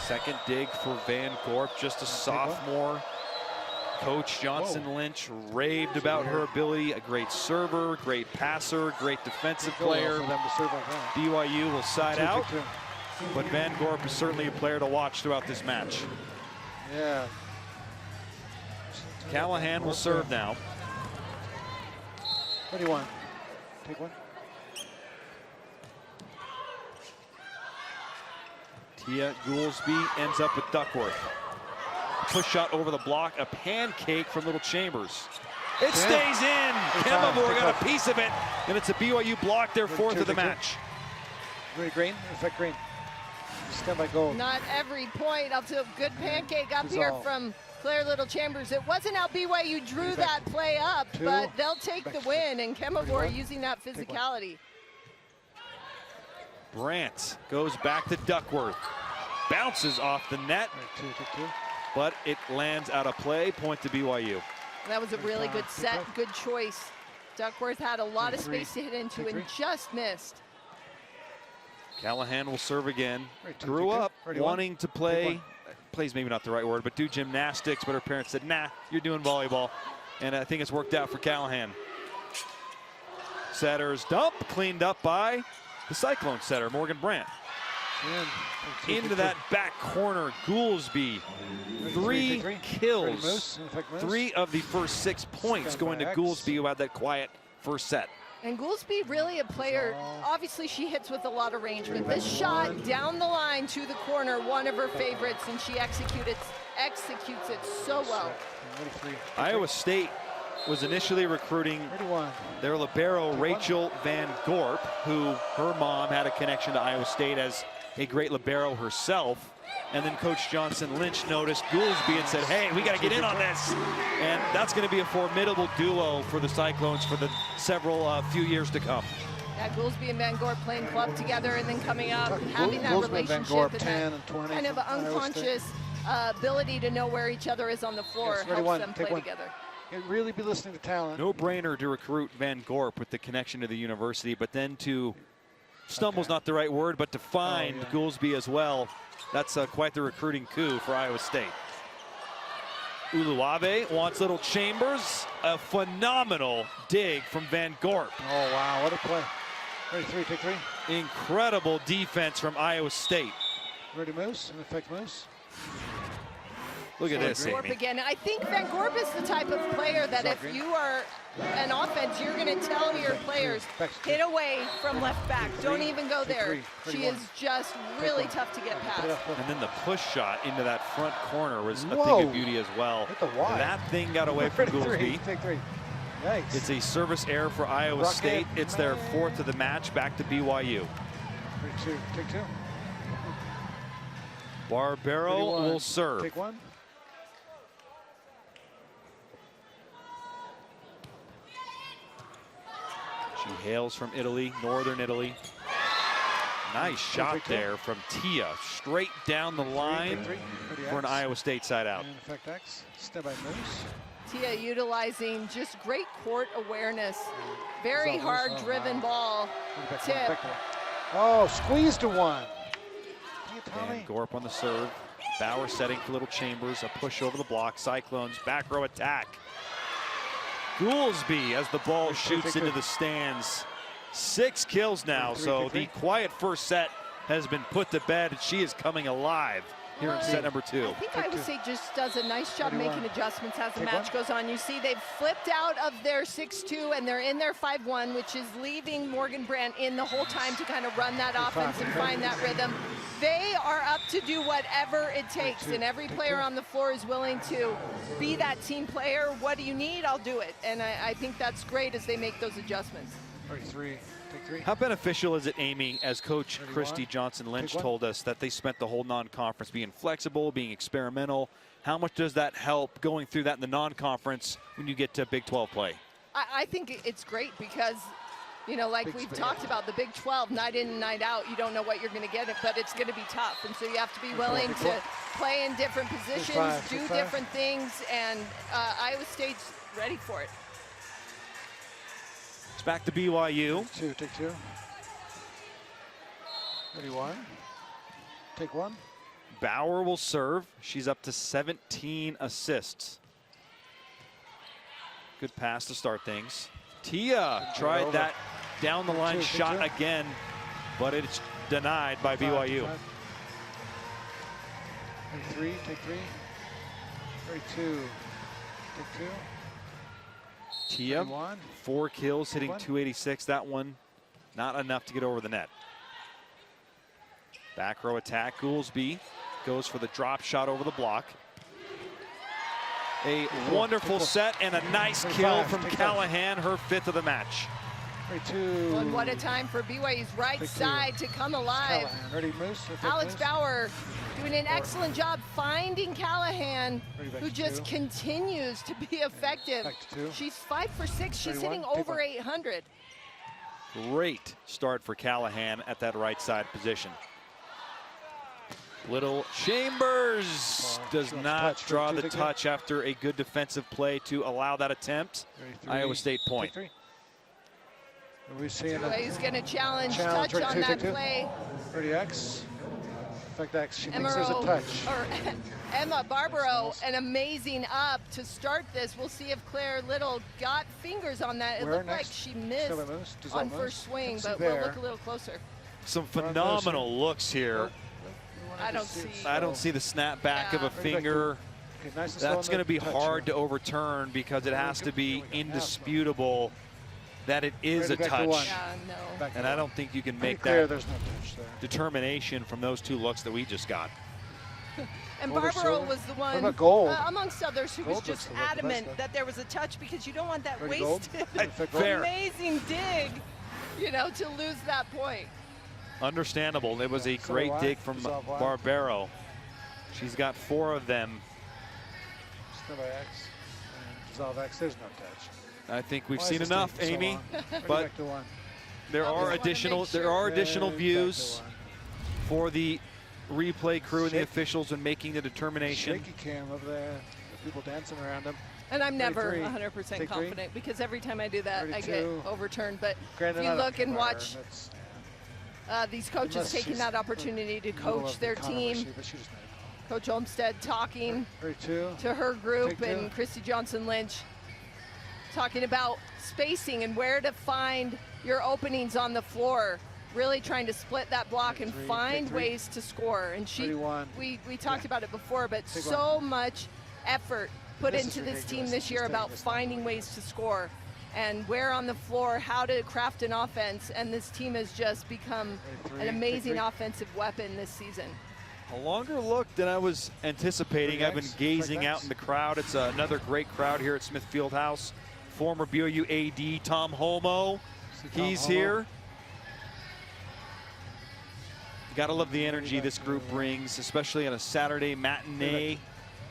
Second dig for Van Gorp, just a sophomore. Coach Johnson-Lynch raved about her ability. A great server, great passer, great defensive player. For them to serve like that. BYU will side 2, out, take 2. but Van Gorp is certainly a player to watch throughout this match. Yeah. Callahan will serve now. Ready, 1. Take 1. Tia Goolsby ends up with Duckworth. Push shot over the block, a pancake from Little Chambers. It stays in. Kemavor got a piece of it, and it's a BYU block, their fourth of the match. Ready, green? Effect green. Stand by gold. Not every point. I'll do a good pancake up here Dissolve. from Claire Little Chambers. It wasn't how BYU drew that play up, Two. but they'll take Back the to win, and Kemavor 31. using that Take one. physicality. Brandt goes back to Duckworth. Bounces off the net, Ready, 2. Take 2. but it lands out of play. Point to BYU. That was a really good set, good choice. Duckworth had a lot of space to hit into and just missed. Callahan will serve again. Ready, 2, Grew take 2. up Ready, 1. wanting to Take play 1. plays maybe not the right word, but do gymnastics, but her parents said, nah, you're doing volleyball. And I think it's worked out for Callahan. Setter's dump, cleaned up by the Cyclone setter, Morgan Brandt. Into that back corner, Goolsby. 3 kills. 3 of the first 6 points going to Goolsby, who had that quiet first set. And Goolsby, really a player, obviously she hits with a lot of range, but this shot down the line to the corner, one of her favorites, and she executes it so well. Iowa State was initially recruiting their libero, Rachel Van Gorp, who her mom had a connection to Iowa State as a great libero herself. And then Coach Johnson Lynch noticed Goolsby and said, hey, we got to get in on this. And that's going to be a formidable duo for the Cyclones for the few years to come. Yeah, Goolsby and Van Gorp playing club together and then coming up, having that relationship and that kind of unconscious ability to know where each other is on the floor helps them play together. Really be listening to talent. No brainer to recruit Van Gorp with the connection to the university, but then to stumble's not the right word, but to find Goolsby as well. That's quite the recruiting coup for Iowa State. Uluave wants little Chambers. A phenomenal dig from Van Gorp. Oh, wow, what a play. Ready, 3, take 3. Incredible defense from Iowa State. Ready, Moose, in effect, Moose. Look at this, Gorp again. I think Van Gorp is the type of player that if you are an offense, you're going to tell your players, hit away from left back. Don't even go there. She is just really tough to get past. And then the push shot into that front corner was a thing of beauty as well. That thing got away from Goolsby. Yikes. It's a service error for Iowa State. It's their 4th of the match, back to BYU. Take 2. Barbero will serve. Take 1. She hails from Italy, northern Italy. Nice shot there from Tia, straight down the line for an Iowa State side out. And effect X, step by Moose. Tia utilizing just great court awareness. Very hard driven ball. Tip. Oh, squeeze to 1. And Gorp on the serve. Bauer setting for little Chambers, a push over the block. Cyclones back row attack. Goolsby as the ball shoots into the stands. 6 kills now, so the quiet first set has been put to bed. She is coming alive here in set number 2. I think Iowa State just does a nice job making adjustments as the match goes on. You see they've flipped out of their 6-2 and they're in their 5-1, which is leaving Morgan Brandt in the whole time to kind of run that offense and find that rhythm. They are up to do whatever it takes, and every player on the floor is willing to be that team player. What do you need? I'll do it. And I think that's great as they make those adjustments. 33. Take 3. How beneficial is it, Amy, as Coach Christy Johnson Lynch told us that they spent the whole non-conference being flexible, being experimental? How much does that help going through that in the non-conference when you get to Big 12 play? I think it's great because, you know, like we've talked about, the Big 12, night in and night out, you don't know what you're going to get, but it's going to be tough. And so you have to be willing to play in different positions, do different things, and Iowa State's ready for it. It's back to BYU. Take 2. Ready, 1. Take 1. Bauer will serve. She's up to 17 assists. Good pass to start things. Tia tried that down the line shot again, but it's denied by BYU. Take 3. Take 3. 32. Take 2. Tia, 4 kills, hitting 286. That one, not enough to get over the net. Back row attack. Goolsby goes for the drop shot over the block. A wonderful set and a nice kill from Callahan, her 5th of the match. And what a time for BYU's right side to come alive. Ready, Moose? Alex Bauer doing an excellent job finding Callahan, who just continues to be effective. She's 5 for 6. She's hitting over 800. Great start for Callahan at that right side position. Little Chambers does not draw the touch after a good defensive play to allow that attempt. Iowa State point. BYU's going to challenge touch on that play. Ready, X. fact, that she thinks there's a touch. Or Emma Barbaro, an amazing up to start this. We'll see if Claire Little got fingers on that. It looked like she missed on first swing, but we'll look a little closer. Some phenomenal looks here. I don't see the snap back of a finger. Okay, nice. That's going to be hard to overturn because it has to be indisputable that it is a touch. Yeah, no. And I don't think you can make there's that no touch there. determination from those two looks that we just got. And Barbaro was the one, amongst others, who was just adamant that there was a touch because you don't want that wasted, amazing dig, you know, to lose that point. Understandable. It was a great dig from Barbaro. She's got 4 of them. Still by X. And dissolve X, there's no touch. I think we've seen enough, Amy. But there are additional views for the replay crew and the officials in making the determination. Shaky cam over there. People dancing around them. And I'm never 100% confident because every time I do that, I get overturned. But if you look and watch these coaches taking that opportunity to coach their team, Coach Olmstead talking to her group and Christy Johnson-Lynch talking about spacing and where to find your openings on the floor, really trying to split that block and find ways to score. And we talked about it before, but so much effort put into this team this year about finding ways to score and where on the floor, how to craft an offense. And this team has just become an amazing offensive weapon this season. A longer look than I was anticipating. I've been gazing out in the crowd. It's another great crowd here at Smith Fieldhouse. Former BYU AD Tom Holmoe, he's here. You gotta love the energy this group brings, especially on a Saturday matinee,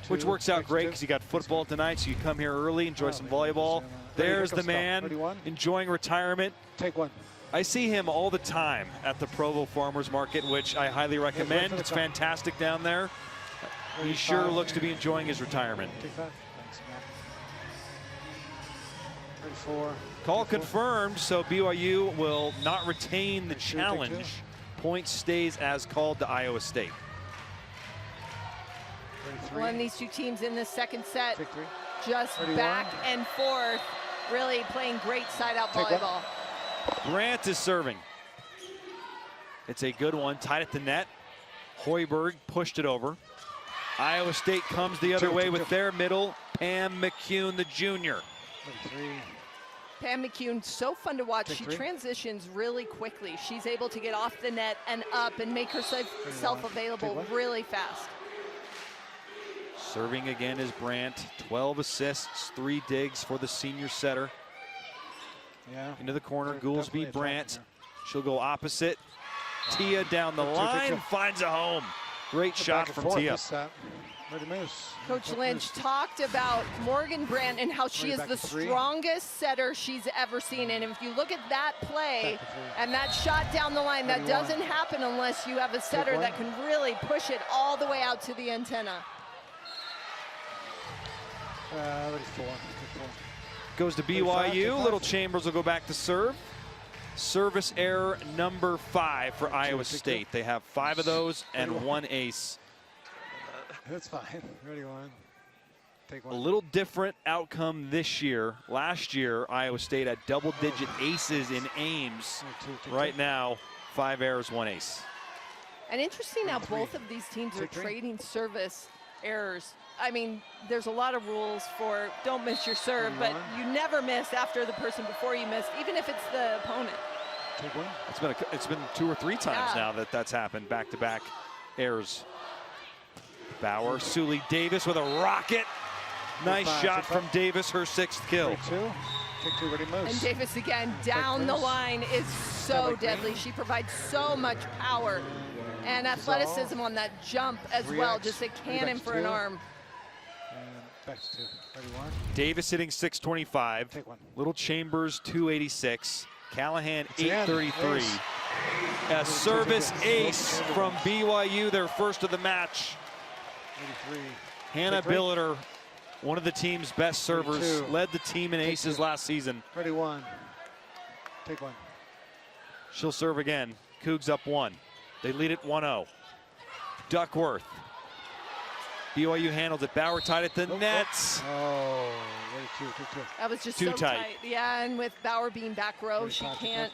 which works out great because you got football tonight, so you come here early, enjoy some volleyball. There's the man enjoying retirement. Take one. I see him all the time at the Provo Farmers Market, which I highly recommend. It's fantastic down there. He sure looks to be enjoying his retirement. Call confirmed, so BYU will not retain the challenge. Point stays as called to Iowa State. Well, these two teams in the second set just back and forth, really playing great side-out volleyball. Grant is serving. It's a good one, tied at the net. Hoiberg pushed it over. Iowa State comes the other way with their middle, Pam McCune, the junior. Pam McCune, so fun to watch. She transitions really quickly. She's able to get off the net and up and make herself available really fast. Serving again is Brandt. 12 assists, 3 digs for the senior setter. Into the corner, Goolsby, Brandt. She'll go opposite. Tia down the line, finds a home. Great shot from Tia. Coach Lynch talked about Morgan Brandt and how she is the strongest setter she's ever seen. And if you look at that play and that shot down the line, that doesn't happen unless you have a setter that can really push it all the way out to the antenna. Goes to BYU. Little Chambers will go back to serve. Service error number 5 for Iowa State. They have 5 of those and 1 ace. That's fine. Ready, one. Take one. A little different outcome this year. Last year, Iowa State had double-digit aces in Ames. Right now, 5 errors, 1 ace. And interesting how both of these teams are trading service errors. I mean, there's a lot of rules for don't miss your serve, but you never miss after the person before you missed, even if it's the opponent. It's been 2 or 3 times now that's happened, back-to-back errors. Bauer, Sully Davis with a rocket. Nice shot from Davis, her 6th kill. And Davis again down the line is so deadly. She provides so much power and athleticism on that jump as well. Just a cannon for an arm. Davis hitting 625. Little Chambers 286. Callahan 833. A service ace from BYU, their first of the match. Hannah Billiter, one of the team's best servers, led the team in aces last season. Ready, one. Take one. She'll serve again. Cougs up 1. They lead it 1-0. Duckworth. BYU handles it. Bauer tied at the nets. Oh, way too. That was just too so tight. Yeah, and with Bauer being back row, she can't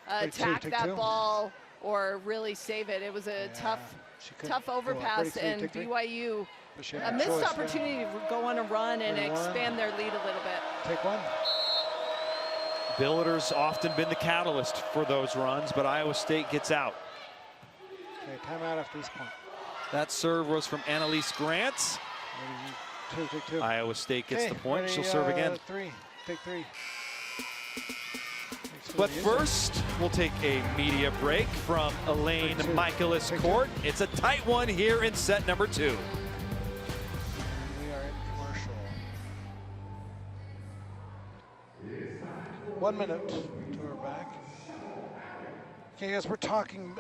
attack that ball or really save it. It was a tough overpass, and BYU a missed opportunity to go on a run and expand their lead a little bit. Take one. Billiter's often been the catalyst for those runs, but Iowa State gets out. Okay, timeout after this point. That serve was from Annalise Grant. Take two. Iowa State gets the point. Ready, She'll serve again. Take three. But first, we'll take a media break from Elaine Michaelis Court. It's a tight one here in set number 2. We are in commercial. 1 minute to our back. Okay, guys, we're talking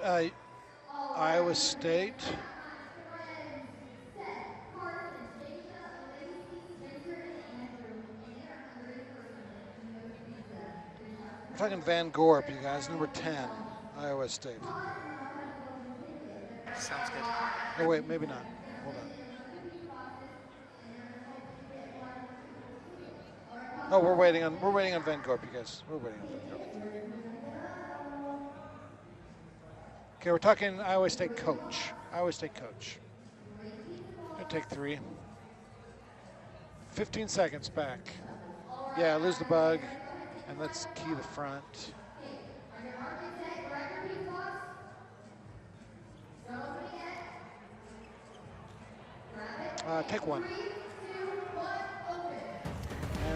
Iowa State. We're talking Van Gorp, you guys, number 10, Iowa State. Sounds good. Oh wait, maybe not. Hold on. Oh, we're waiting on Van Gorp, you guys. We're waiting on Van Gorp. Okay, we're talking Iowa State coach. Iowa State coach. Gonna take 3. 15 seconds back. Yeah, lose the bug, and let's key the front. Take 1.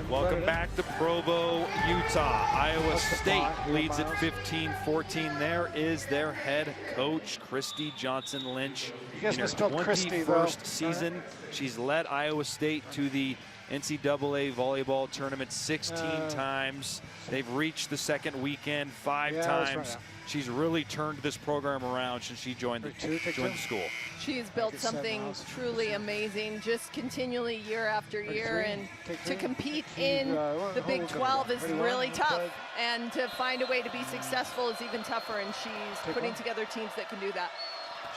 Welcome back to Provo, Utah. Iowa State leads at 15-14. There is their head coach, Christy Johnson Lynch. In her 21st season, she's led Iowa State to the NCAA volleyball tournament 16 times. They've reached the second weekend 5 times. She's really turned this program around since she joined the school. She has built something truly amazing, just continually year after year, and to compete in the Big 12 is really tough, and to find a way to be successful is even tougher, and she's putting together teams that can do that.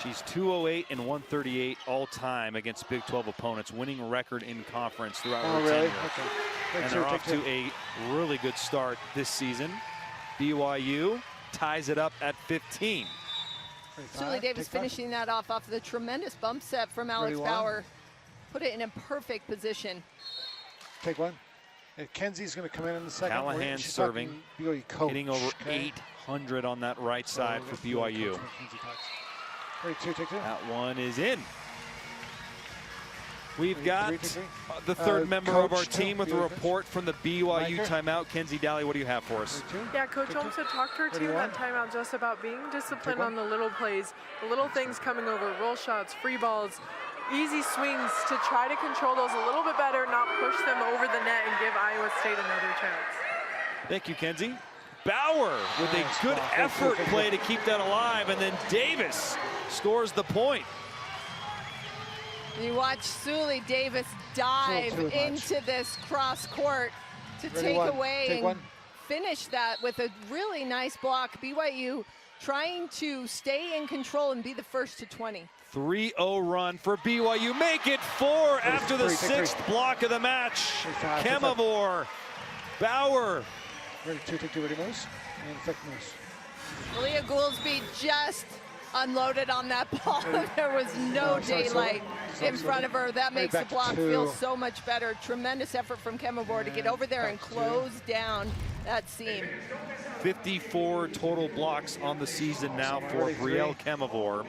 She's 208 and 138 all time against Big 12 opponents, winning record in conference throughout her tenure. And they're off to a really good start this season. BYU ties it up at 15. Sully Davis finishing that off the tremendous bump set from Alex Bauer. Put it in a perfect position. Take 1. Kenzie's going to come in the second. Callahan serving, hitting over 800 on that right side for BYU. That one is in. We've got the third member of our team with a report from the BYU timeout. Kenzie Daly, what do you have for us? Yeah, Coach Holmes had talked to her team in that timeout just about being disciplined on the little plays, the little things coming over, roll shots, free balls, easy swings, to try to control those a little bit better, not push them over the net and give Iowa State another chance. Thank you, Kenzie. Bauer with a good effort play to keep that alive, and then Davis scores the point. You watch Sully Davis dive into this cross court to take away and finish that with a really nice block. BYU trying to stay in control and be the first to 20. 3-0 run for BYU. Make it 4 after the 6th block of the match. Kemavor, Bauer. Ready, 2, take 2, ready, moves. And flick moves. Leah Gouldsby just unloaded on that ball. There was no daylight in front of her. That makes the block feel so much better. Tremendous effort from Kemavor to get over there and close down that seam. 54 total blocks on the season now for Brielle Kemavor.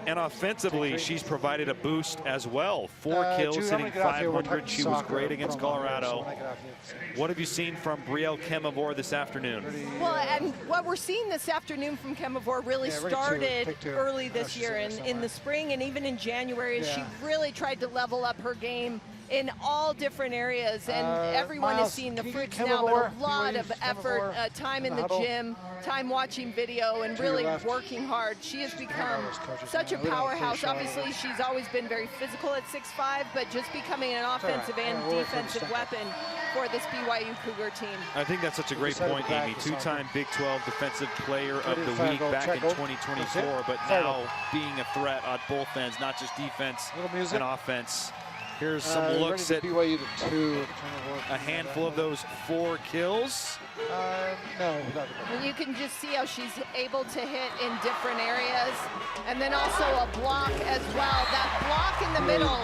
And offensively, she's provided a boost as well. 4 kills, hitting 500. She was great against Colorado. What have you seen from Brielle Kemavor this afternoon? Well, and what we're seeing this afternoon from Kemavor really started early this year in the spring and even in January. She really tried to level up her game in all different areas, and everyone Miles, is seeing the can you get fruits Kim now, but Avor? a lot BYU's of Kim effort, Avor time in the the huddle. gym, time watching video, and To your really left. working hard. She has become those coaches such a now. We don't powerhouse. finish all of Obviously, it. she's always been very physical at 6'5", but just becoming an offensive right. and Yeah, we'll wait for the defensive second. weapon for this BYU Cougar team. I think that's such a great decided point, to back Amy. the Two-time Big 12 Defensive Player of the Five Week goal, back check in goal. 2024, That's it. but Five now goal. being a threat on both ends, not just defense Little music. and offense. Here's some Ready looks to at BYU to 2. a handful of those 4 kills. No, without the And you can just see how she's able to hit in different areas. And then also a block as well. That block in the middle,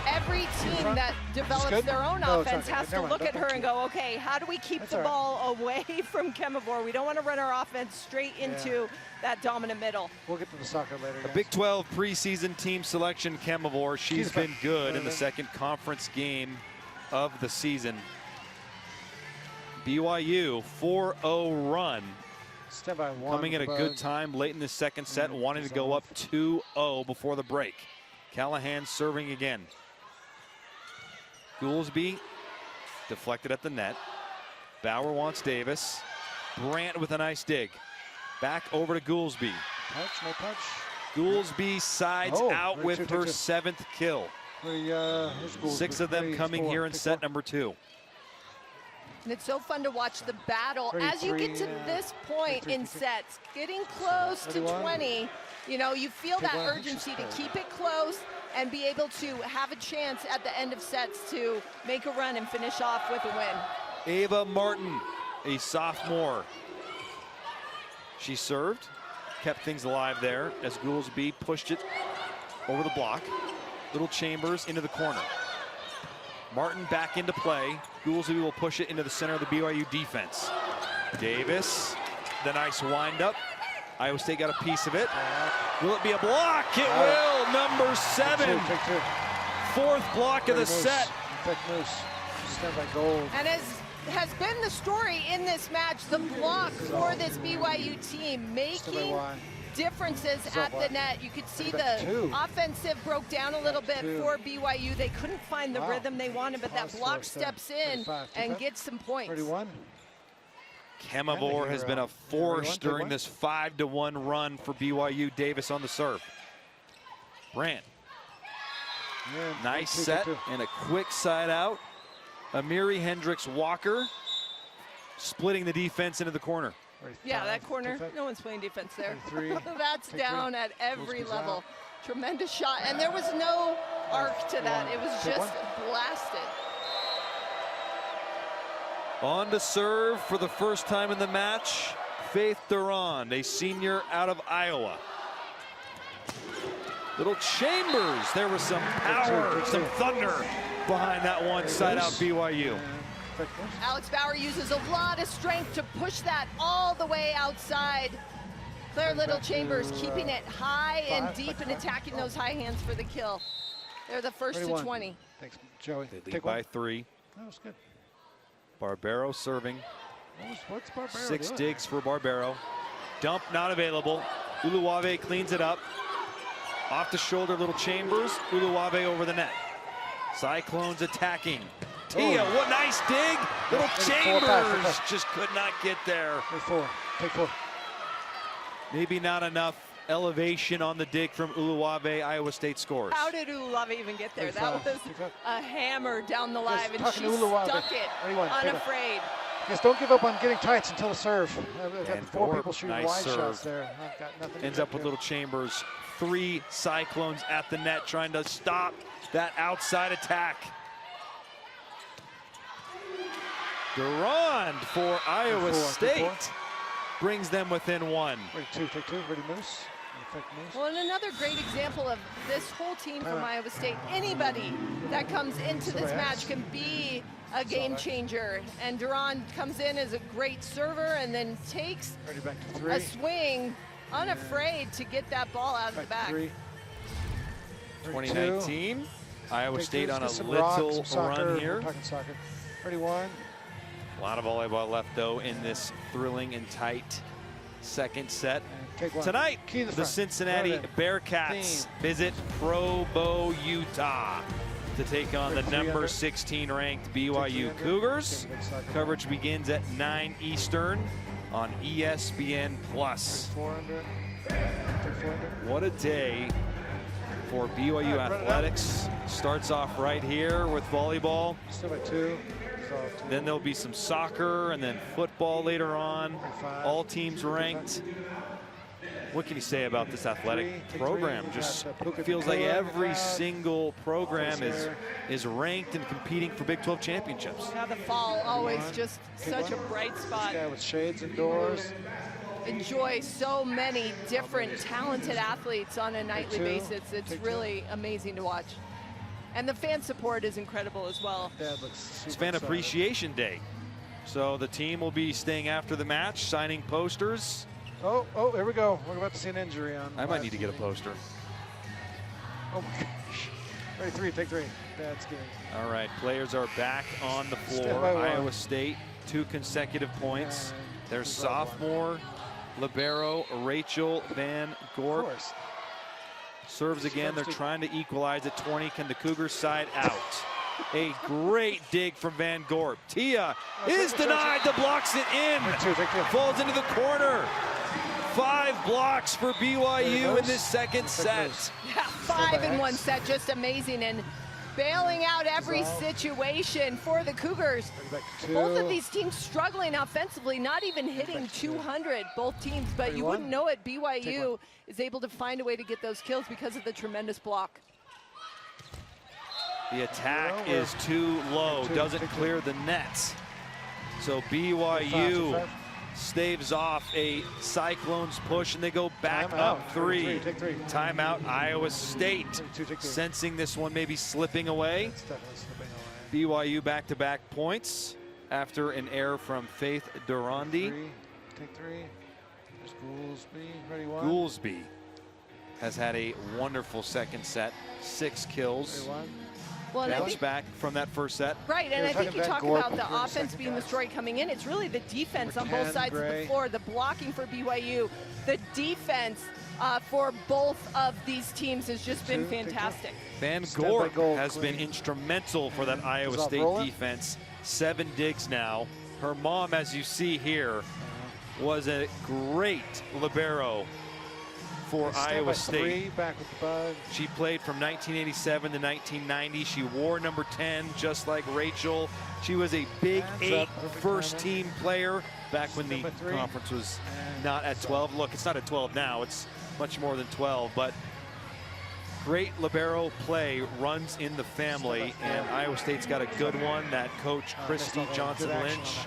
every team that develops good? their own No, it's offense not good. has to Never mind. look at Don't her and go, okay, how do we keep That's the all right. ball away from Kemavor? We don't want to run our offense straight into that dominant middle. We'll get to the soccer later. A guys. Big 12 preseason team selection, Kemavor. She's She's been good in the better. second conference game of the season. BYU 4-0 run. Stand by one. Coming at a good time late in the second set, wanting to go up 2-0 before the break. Callahan serving again. Goolsby deflected at the net. Bauer wants Davis. Brandt with a nice dig. Back over to Goolsby. Touch, no touch. Goolsby sides out right, with two, her two. 7th kill. Here's Goolsby. 6 of them Three, coming four. here in Take set four. number 2. And it's so fun to watch the battle Ready, as you get to three, this point three, in three. sets, getting close to 31. 20. You know, you feel Take that one. urgency to keep it close and be able to have a chance at the end of sets to make a run and finish off with a win. Ava Martin, a sophomore. She served, kept things alive there as Goolsby pushed it over the block. Little Chambers into the corner. Martin back into play. Goolsby will push it into the center of the BYU defense. Davis, the nice windup. Iowa State got a piece of it. Will it be a block? It will. Number 7. Take two. 4th block of the set. Take Moose. Stand by gold. And as has been the story in this match, the block for this BYU team Stand by making Y. differences at the net. You could see Back the two. offensive broke down a little bit two. for BYU. They couldn't find the Wow. rhythm they wanted, but that Pause block for us there. steps in 35. and gets some points. 31. Kemavor has been a force during this 5-1 run for BYU. Davis on the serve. Brandt. Yeah, Nice two, set two. and a quick side out. Amiri Hendricks Walker splitting the defense into the corner. Yeah, that corner, Defense. no one's playing defense there. 33. That's Take down three. at every Goes level. out. Tremendous shot, and there was no arc to that. It was Take just one. blasted. On to serve for the first time in the match, Faith Durand, a senior out of Iowa. Little Chambers, there was some power, some thunder behind that one side out BYU. Alex Bauer uses a lot of strength to push that all the way outside. Claire Little Chambers keeping it high and deep and attacking those high hands for the kill. They're the first to 20. Thanks, Joey. They lead Take by one. 3. That was good. Barbero serving. What's Barbero 6 doing? digs for Barbero. Dump not available. Uluwave cleans it up. Off the shoulder, Little Chambers. Uluwave over the net. Cyclones attacking. Tia, what nice dig. Little Chambers just could not get there. Take four. Take four. Maybe not enough elevation on the dig from Uluwave. Iowa State scores. How did Ulave even get there? That 35. was a hammer down the line, and talking she to Uluwave. stuck it, 31. Take it. unafraid. Yes, don't give up on getting tights until the serve. I've got And 4 Thorpe, people shooting nice wide serve. shots there. I've got nothing. Ends up with Little Chambers. 3 Cyclones at the net trying to stop that outside attack. Durand for Iowa State brings them within 1. Ready two, take two. Ready Moose. Well, and another great example of this whole team from Iowa State. Anybody that comes into this match can be a game changer. And Durand comes in as a great server and then takes back to 3. a swing, unafraid to get that ball out of the back. 2019, Iowa Take State two. on a Get some little rock, some soccer. run We're here. talking soccer. Ready 1. A lot of volleyball left, though, in this thrilling and tight second set. Take one. Tonight, Key to the the front. Cincinnati Throw it in. Bearcats visit Provo, Utah. to take on the number 16 ranked BYU Cougars. Coverage begins at 9 Eastern on ESPN+. What a day for BYU athletics. Starts off right here with volleyball. Then there'll be some soccer and then football later on. All teams ranked. What can you say about this athletic program? Just feels like every single program is ranked and competing for Big 12 championships. Yeah, the fall always just such a bright spot. Guy with shades indoors. Enjoy so many different talented athletes on a nightly basis. It's really amazing to watch. And the fan support is incredible as well. It's Fan Appreciation Day. So the team will be staying after the match, signing posters. Oh, here we go. We're about to see an injury on. I might need to get a poster. Oh my gosh. Ready, 3, take 3. That's good. All right, players are back on the floor. Iowa State, 2 consecutive points. Their sophomore libero, Rachel Van Gorp. Serves again. They're trying to equalize at 20. Can the Cougars side out? A great dig from Van Gorp. Tia is denied. The blocks it in. Falls into the corner. 5 blocks for BYU in this second set. Yeah, 5 in one set. Just amazing. And bailing out every situation for the Cougars. Both of these teams struggling offensively, not even hitting 200, both teams, but you wouldn't know it. BYU is able to find a way to get those kills because of the tremendous block. The attack is too low, doesn't clear the net. So BYU staves off a Cyclones push, and they go back up 3. Timeout, Iowa State. Sensing this one maybe slipping away. BYU back-to-back points after an error from Faith Durandi. Take 3. There's Goolsby. Ready, 1. Goolsby has had a wonderful second set. 6 kills. Well, Bounce back from that first set. Right, and I think you talk about the offense being the story coming in. It's really the defense on both sides of the floor, the blocking for BYU, the defense for both of these teams has just been fantastic. Van Gorp has been instrumental for that Iowa State defense. 7 digs now. Her mom, as you see here, was a great libero for Iowa State. Back with the bug. She played from 1987 to 1990. She wore number 10, just like Rachel. She was a Big 8 first-team player back when the conference was not at 12. Look, it's not at 12 now. It's much more than 12, but great libero play runs in the family, and Iowa State's got a good one. That coach, Christy Johnson-Lynch,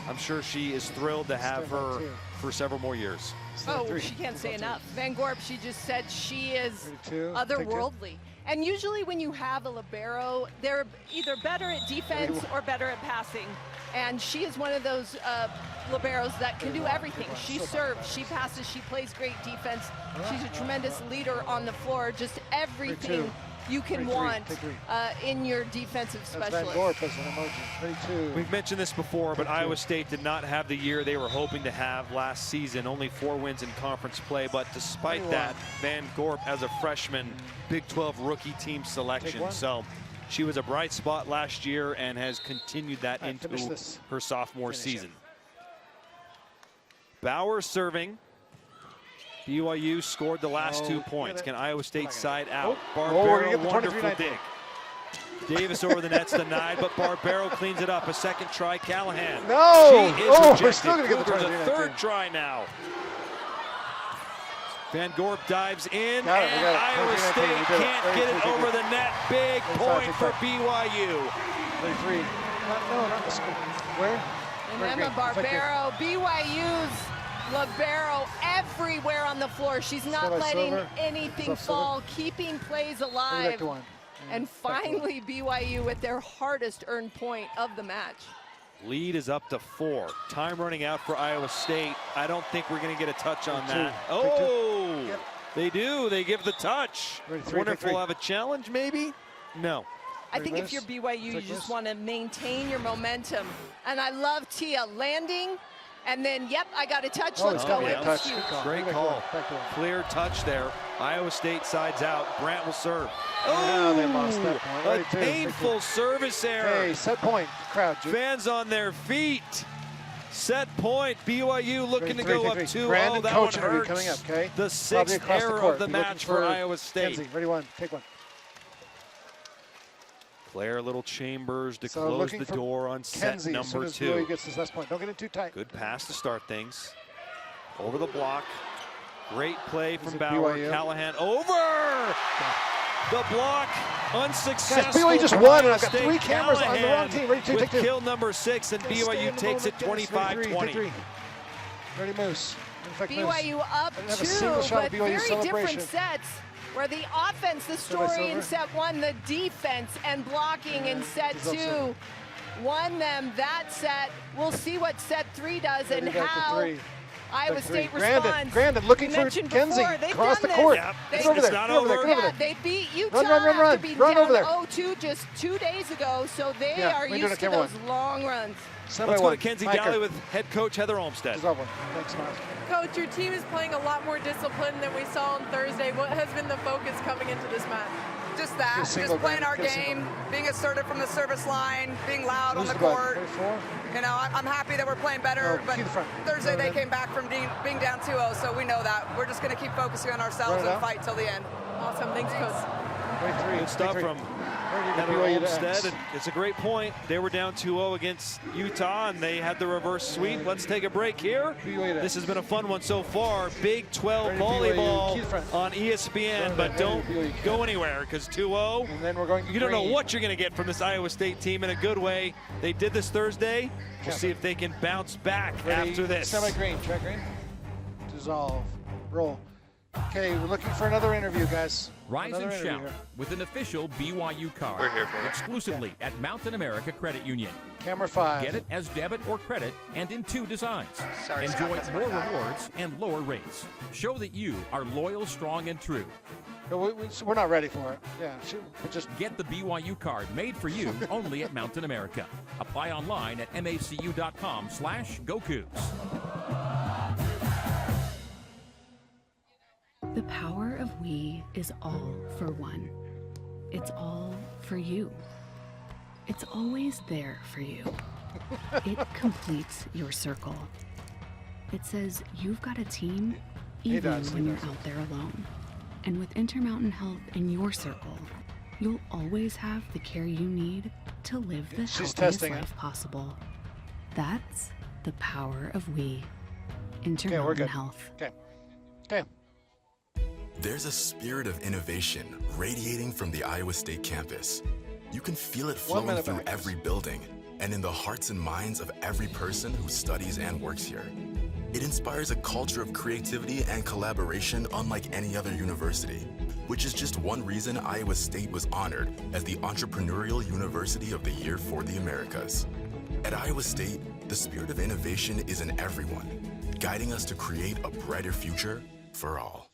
I'm sure she is thrilled to have her for several more years. Oh, she can't say enough. Van Gorp, she just said she is otherworldly. And usually when you have a libero, they're either better at defense or better at passing. And she is one of those liberos that can do everything. She serves, she passes, she plays great defense. She's a tremendous leader on the floor. Just everything you can want in your defensive specialist. We've mentioned this before, but Iowa State did not have the year they were hoping to have last season. Only 4 wins in conference play, but despite that, Van Gorp, as a freshman, Big 12 rookie team selection. So she was a bright spot last year and has continued that into her sophomore season. Bauer serving. BYU scored the last 2 points. Can Iowa State side out? Barbero, wonderful dig. Davis over the net's denied, but Barbero cleans it up. A second try, Callahan. No! She is rejected. We're still going to get the a 3rd try now. Van Gorp dives in, and Iowa State can't get it over the net. Big point for BYU. 33. No, not the school. Where? And Emma Barbero, BYU's libero everywhere on the floor. She's not letting anything fall, keeping plays alive. And finally, BYU with their hardest earned point of the match. Lead is up to 4. Time running out for Iowa State. I don't think we're going to get a touch on that. Oh, they do. They give the touch. Wonder if we'll have a challenge, maybe? No. I think if you're BYU, you just want to maintain your momentum. And I love Tia landing. And then, yep, I got a touch. Let's go. Great call. Clear touch there. Iowa State sides out. Brant will serve. Oh, they lost that point. A painful service error. Hey, set point, crowd. Jude. Fans on their feet. Set point. BYU looking to go up 2-0. Brandon That coach one interview hurts. coming up, okay? The sixth error of the match for Iowa State. Kenzie, ready, one, take one. Claire Little Chambers to So close looking the for door on set Kenzie, as soon number as 2. BYU gets his last point. Don't get in too tight. Good pass to start things. Over the block. Great play from it Bauer. BYU? Callahan over! The block unsuccessful. BYU just for won, and Iowa I've got State. 3 cameras on the wrong team. Ready, 2, with take 2. kill number 6, and BYU takes it 25-20. Ready, Moose. BYU up I didn't have a 2, single shot but at BYU very celebration. different sets. Where the offense, the story in set 1, the defense and blocking in set 2 won them that set. We'll see what set 3 does and how Iowa State responds. Grandin looking for Kenzie across the court. Yep. Get over there. Get over there. Get over there. They beat Utah Run after being over down there. 0-2 just 2 days ago, so they are used to those long runs. Let's go to Kenzie Valley with head coach Heather Olmstead. Thanks, Miles. Coach, your team is playing a lot more disciplined than we saw on Thursday. What has been the focus coming into this match? Just that, just playing our game, being assertive from the service line, being loud on the court. You know, I'm happy that we're playing better, but Thursday they came back from being down 2-0, so we know that. We're just going to keep focusing on ourselves and fight till the end. Awesome, thanks, Coach. Good stuff from Heather Olmstead, and it's a great point. They were down 2-0 against Utah, and they had the reverse sweep. Let's take a break here. This has been a fun one so far. Big 12 volleyball on ESPN, but don't go anywhere because 2-0. And then we're going. You don't know what you're going to get from this Iowa State team in a good way. They did this Thursday. We'll see if they can bounce back after this. Semi-green, track green. Dissolve. Roll. Okay, we're looking for another interview, guys. Rise and shout with an official BYU card. We're here for it. Exclusively at Mountain America Credit Union. Camera 5. Get it as debit or credit and in 2 designs. Enjoy more rewards and lower rates. Show that you are loyal, strong, and true. We're not ready for it. Yeah, just get the BYU card made for you only at Mountain America. Apply online at macu.com/GoCougs. The power of we is all for one. It's all for you. It's always there for you. It completes your circle. It says you've got a team even when you're out there alone. And with Intermountain Health in your circle, you'll always have the care you need to live the healthiest life possible. That's the power of we. Intermountain Health. Okay. There's a spirit of innovation radiating from the Iowa State campus. You can feel it flowing through every building and in the hearts and minds of every person who studies and works here. It inspires a culture of creativity and collaboration unlike any other university, which is just one reason Iowa State was honored as the Entrepreneurial University of the Year for the Americas. At Iowa State, the spirit of innovation is in everyone, guiding us to create a brighter future for all.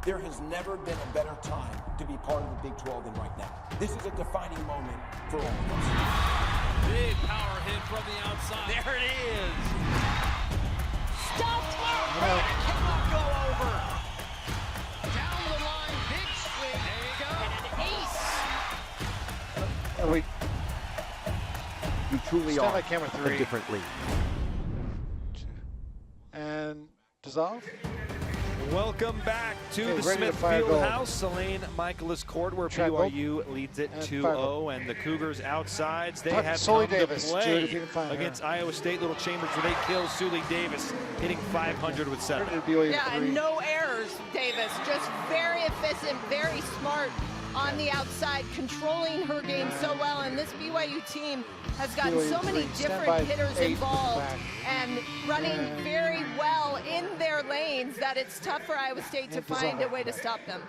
There has never been a better time to be part of the Big 12 than right now. This is a defining moment for all of us. Big power hit from the outside. There it is. Stopped. It cannot go over. Down the line, big swing. There you go. And And an ace. You truly are by camera 3. a different league. And dissolve. Welcome back to the Smith Fieldhouse, Selene Michaelis Court, where BYU leads it 2-0, and the Cougars outsides. They have come to play against Iowa State. Little Chambers with 8 kills. Sully Davis hitting 500 with 7. Yeah, and no errors, Davis. Just very efficient, very smart on the outside, controlling her game so well. And this BYU team has gotten so many different hitters involved and running very well in their lanes that it's tough for Iowa State to find a way to stop them.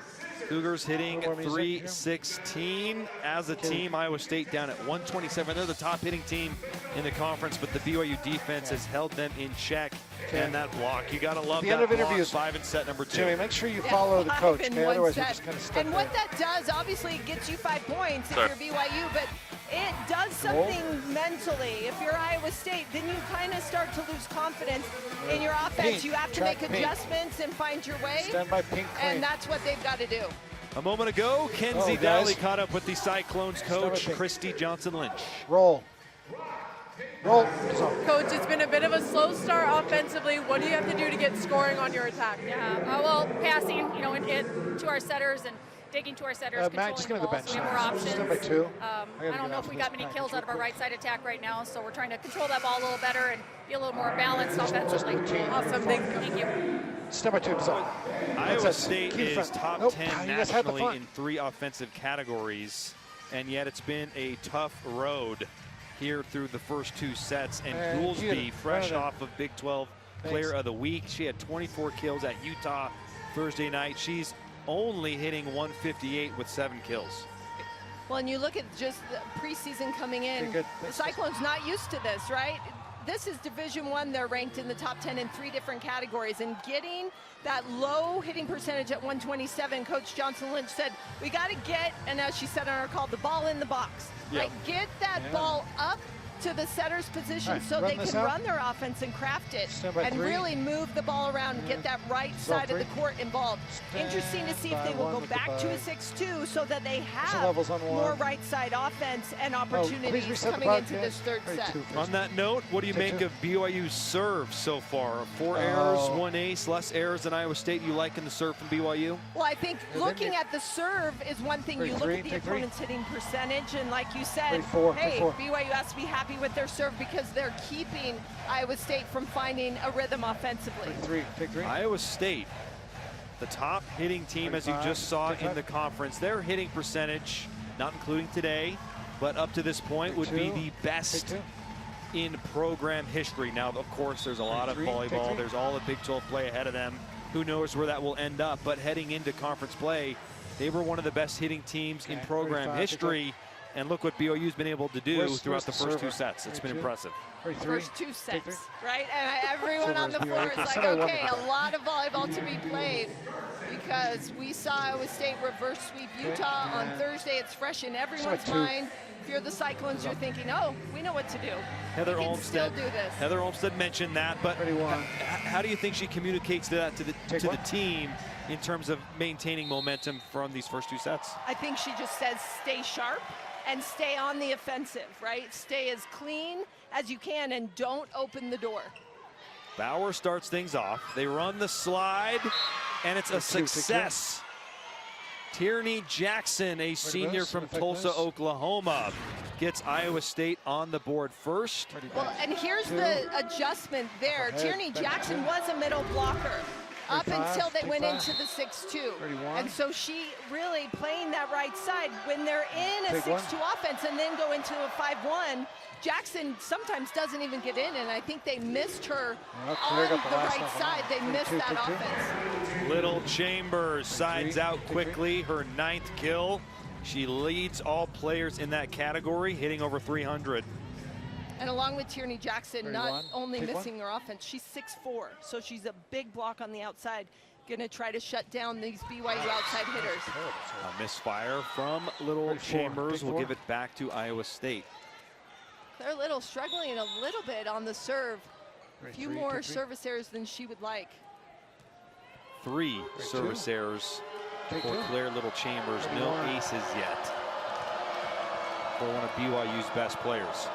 Cougars hitting 316 as a team. Iowa State down at 127. They're the top hitting team in the conference, but the BYU defense has held them in check. And that block, you gotta love that block. 5 in set number 2. Jimmy, make sure you follow the coach, okay? Otherwise you're just kind of stuck And what that does, obviously, it gets you 5 points if you're BYU, but it does something mentally. If you're Iowa State, then you kind of start to lose confidence in your offense. You have to make adjustments and find your way. Stand by pink clean. And that's what they've got to do. A moment ago, Kenzie Daly caught up with the Cyclones coach, Christy Johnson-Lynch. Roll. Roll. Coach, it's been a bit of a slow start offensively. What do you have to do to get scoring on your attack? Yeah, well, passing, you know, to our setters and digging to our setters, Matt, just give me the bench. so we have more options. Stand by 2. I don't know if we got many kills out of our right side attack right now, so we're trying to control that ball a little better and be a little more balanced offensively. Awesome, thank you. Step by 2. Iowa State is top 10 nationally in 3 offensive categories, and yet it's been a tough road here through the first 2 sets. And Goolsby, fresh off of Big 12 Player of the Week. She had 24 kills at Utah Thursday night. She's only hitting 158 with 7 kills. Well, and you look at just the preseason coming in, the Cyclones not used to this, right? This is Division I. They're ranked in the top 10 in 3 different categories, and getting that low hitting percentage at 127, Coach Johnson-Lynch said, we got to get, and as she said on our call, the ball in the box. Yep. Like, get that ball up to the setter's position so they can run their offense and craft it and really move the ball around and get that right side of the court involved. Interesting to see if they will go back to a 6-2 so that they have more right side offense and opportunities coming into this 3rd set. On that note, what do you make of BYU's serve so far? 4 errors, 1 ace, less errors than Iowa State. You liking the serve from BYU? Well, I think looking at the serve is one thing. You look at the opponent's hitting percentage, and like you said, hey, BYU has to be happy with their serve because they're keeping Iowa State from finding a rhythm offensively. Take 3. Iowa State, the top hitting team, as you just saw in the conference. Their hitting percentage, not including today, but up to this point would be the best in program history. Now, of course, there's a lot of volleyball. There's all the Big 12 play ahead of them. Who knows where that will end up? But heading into conference play, they were one of the best hitting teams in program history. And look what BYU's been able to do throughout the first 2 sets. It's been impressive. First 2 sets, right? And everyone on the floor is like, okay, a lot of volleyball to be played because we saw Iowa State reverse sweep Utah on Thursday. It's fresh in everyone's mind. If you're the Cyclones, you're thinking, oh, we know what to do. Heather Olmstead mentioned that, but how do you think she communicates that to the team in terms of maintaining momentum from these first 2 sets? I think she just says stay sharp and stay on the offensive, right? Stay as clean as you can and don't open the door. Bauer starts things off. They run the slide, and it's a success. Tierney Jackson, a senior from Tulsa, Oklahoma, gets Iowa State on the board first. Well, and here's the adjustment there. Tierney Jackson was a middle blocker up until they went into the 6-2. And so she really playing that right side. When they're in a 6-2 offense and then go into a 5-1, Jackson sometimes doesn't even get in, and I think they missed her on the right side. They missed that offense. Little Chambers sides out quickly, her 9th kill. She leads all players in that category, hitting over 300. And along with Tierney Jackson, not only missing her offense, she's 6'4", so she's a big block on the outside. Going to try to shut down these BYU outside hitters. A misfire from Little Chambers will give it back to Iowa State. They're struggling a little bit on the serve. A few more service errors than she would like. 3 service errors for Claire Little Chambers. No aces yet for one of BYU's best players.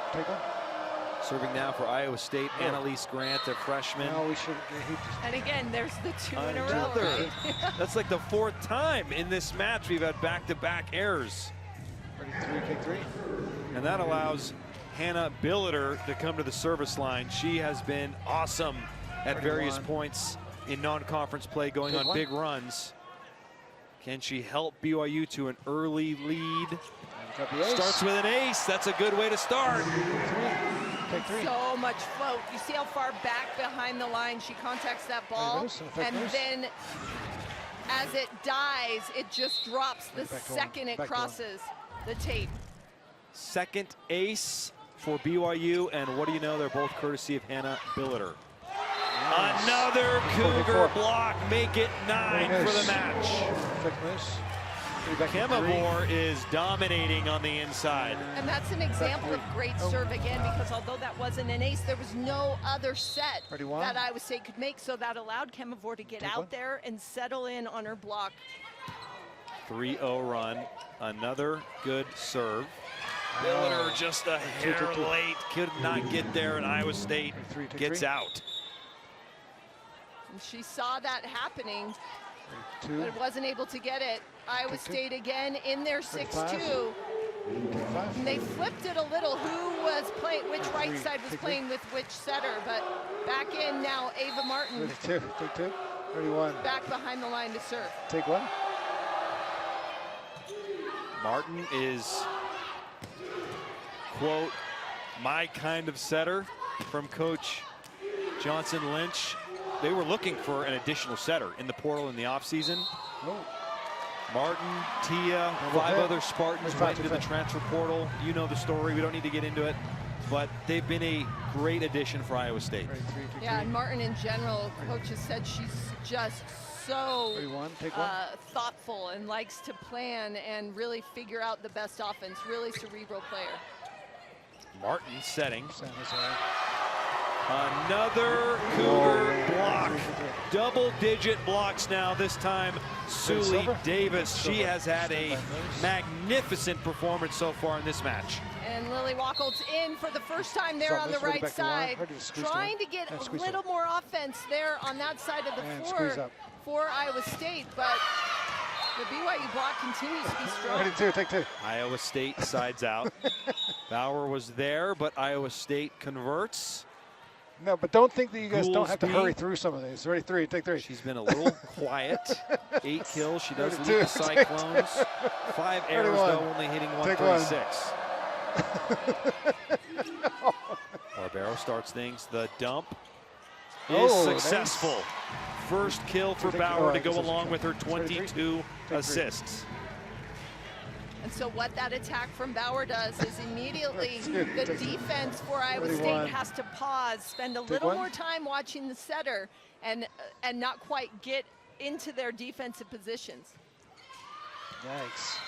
Serving now for Iowa State, Annalise Grant, a freshman. And again, there's the 2 in a row. Right? That's like the 4th time in this match we've had back-to-back errors. And that allows Hannah Billiter to come to the service line. She has been awesome at various points in non-conference play, going on big runs. Can she help BYU to an early lead? Starts with an ace. That's a good way to start. So much float. You see how far back behind the line she contacts that ball, and then as it dies, it just drops the second it crosses the tape. Second ace for BYU, and what do you know? They're both courtesy of Hannah Billiter. Another Cougar block, make it 9 for the match. Kemavor is dominating on the inside. And that's an example of great serve again, because although that wasn't an ace, there was no other set that Iowa State could make, so that allowed Kemavor to get out there and settle in on her block. 3-0 run, another good serve. Miller just a hair late, could not get there, and Iowa State gets out. And she saw that happening, but wasn't able to get it. Iowa State again in their 6-2. And they flipped it a little. Who was playing, which right side was playing with which setter, but back in now, Ava Martin. Take two. 31. Back behind the line to serve. Take one. Martin is, quote, my kind of setter from Coach Johnson Lynch. They were looking for an additional setter in the portal in the offseason. Martin, Tia, 5 other Spartans went into the transfer portal. You know the story. We don't need to get into it. But they've been a great addition for Iowa State. Yeah, and Martin in general, Coach has said she's just so thoughtful and likes to plan and really figure out the best offense. Really cerebral player. Martin setting. Another Cougar block. Double-digit blocks now, this time Sully Davis. She has had a magnificent performance so far in this match. And Lily Wacholt's in for the first time there on the right side, trying to get a little more offense there on that side of the floor for Iowa State, but the BYU block continues to be strong. Take two. Iowa State sides out. Bauer was there, but Iowa State converts. No, but don't think that you guys don't have to hurry through some of these. Ready, take three. She's been a little quiet. 8 kills. She does lead the Cyclones. 5 errors, though, only hitting 136. Barbero starts things. The dump is successful. Nice. First kill for Bauer to go along with her 22 assists. And so what that attack from Bauer does is immediately the defense for Iowa State has to pause, spend a little more time watching the setter, and not quite get into their defensive positions. Yikes.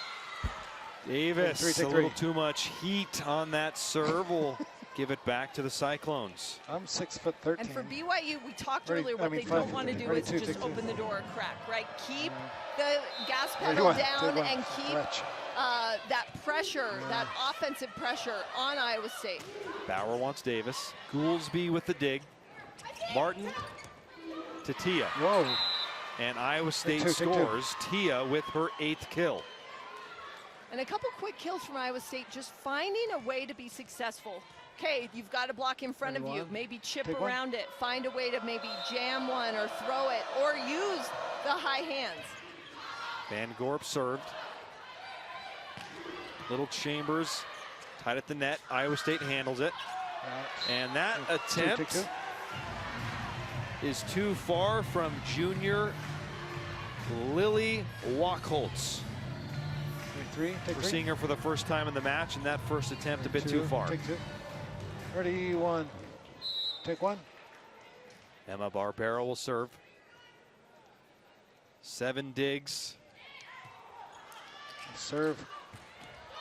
Davis, a little too much heat on that serve. Will give it back to the Cyclones. I'm 6'13". And for BYU, we talked earlier, what they don't want to do is just open the door a crack, right? Keep the gas pedal down and keep that pressure, that offensive pressure on Iowa State. Bauer wants Davis. Goolsby with the dig. Martin to Tia. Whoa. And Iowa State scores. Tia with her 8th kill. And a couple quick kills from Iowa State, just finding a way to be successful. Okay, you've got a block in front of you. Maybe chip around it. Find a way to maybe jam one or throw it or use the high hands. Van Gorp served. Little Chambers tied at the net. Iowa State handles it. And that attempt is too far from junior Lily Wacholtz. We're seeing her for the first time in the match, and that first attempt a bit too far. Take two. Ready, one. Take one. Emma Barbero will serve. 7 digs. Serve.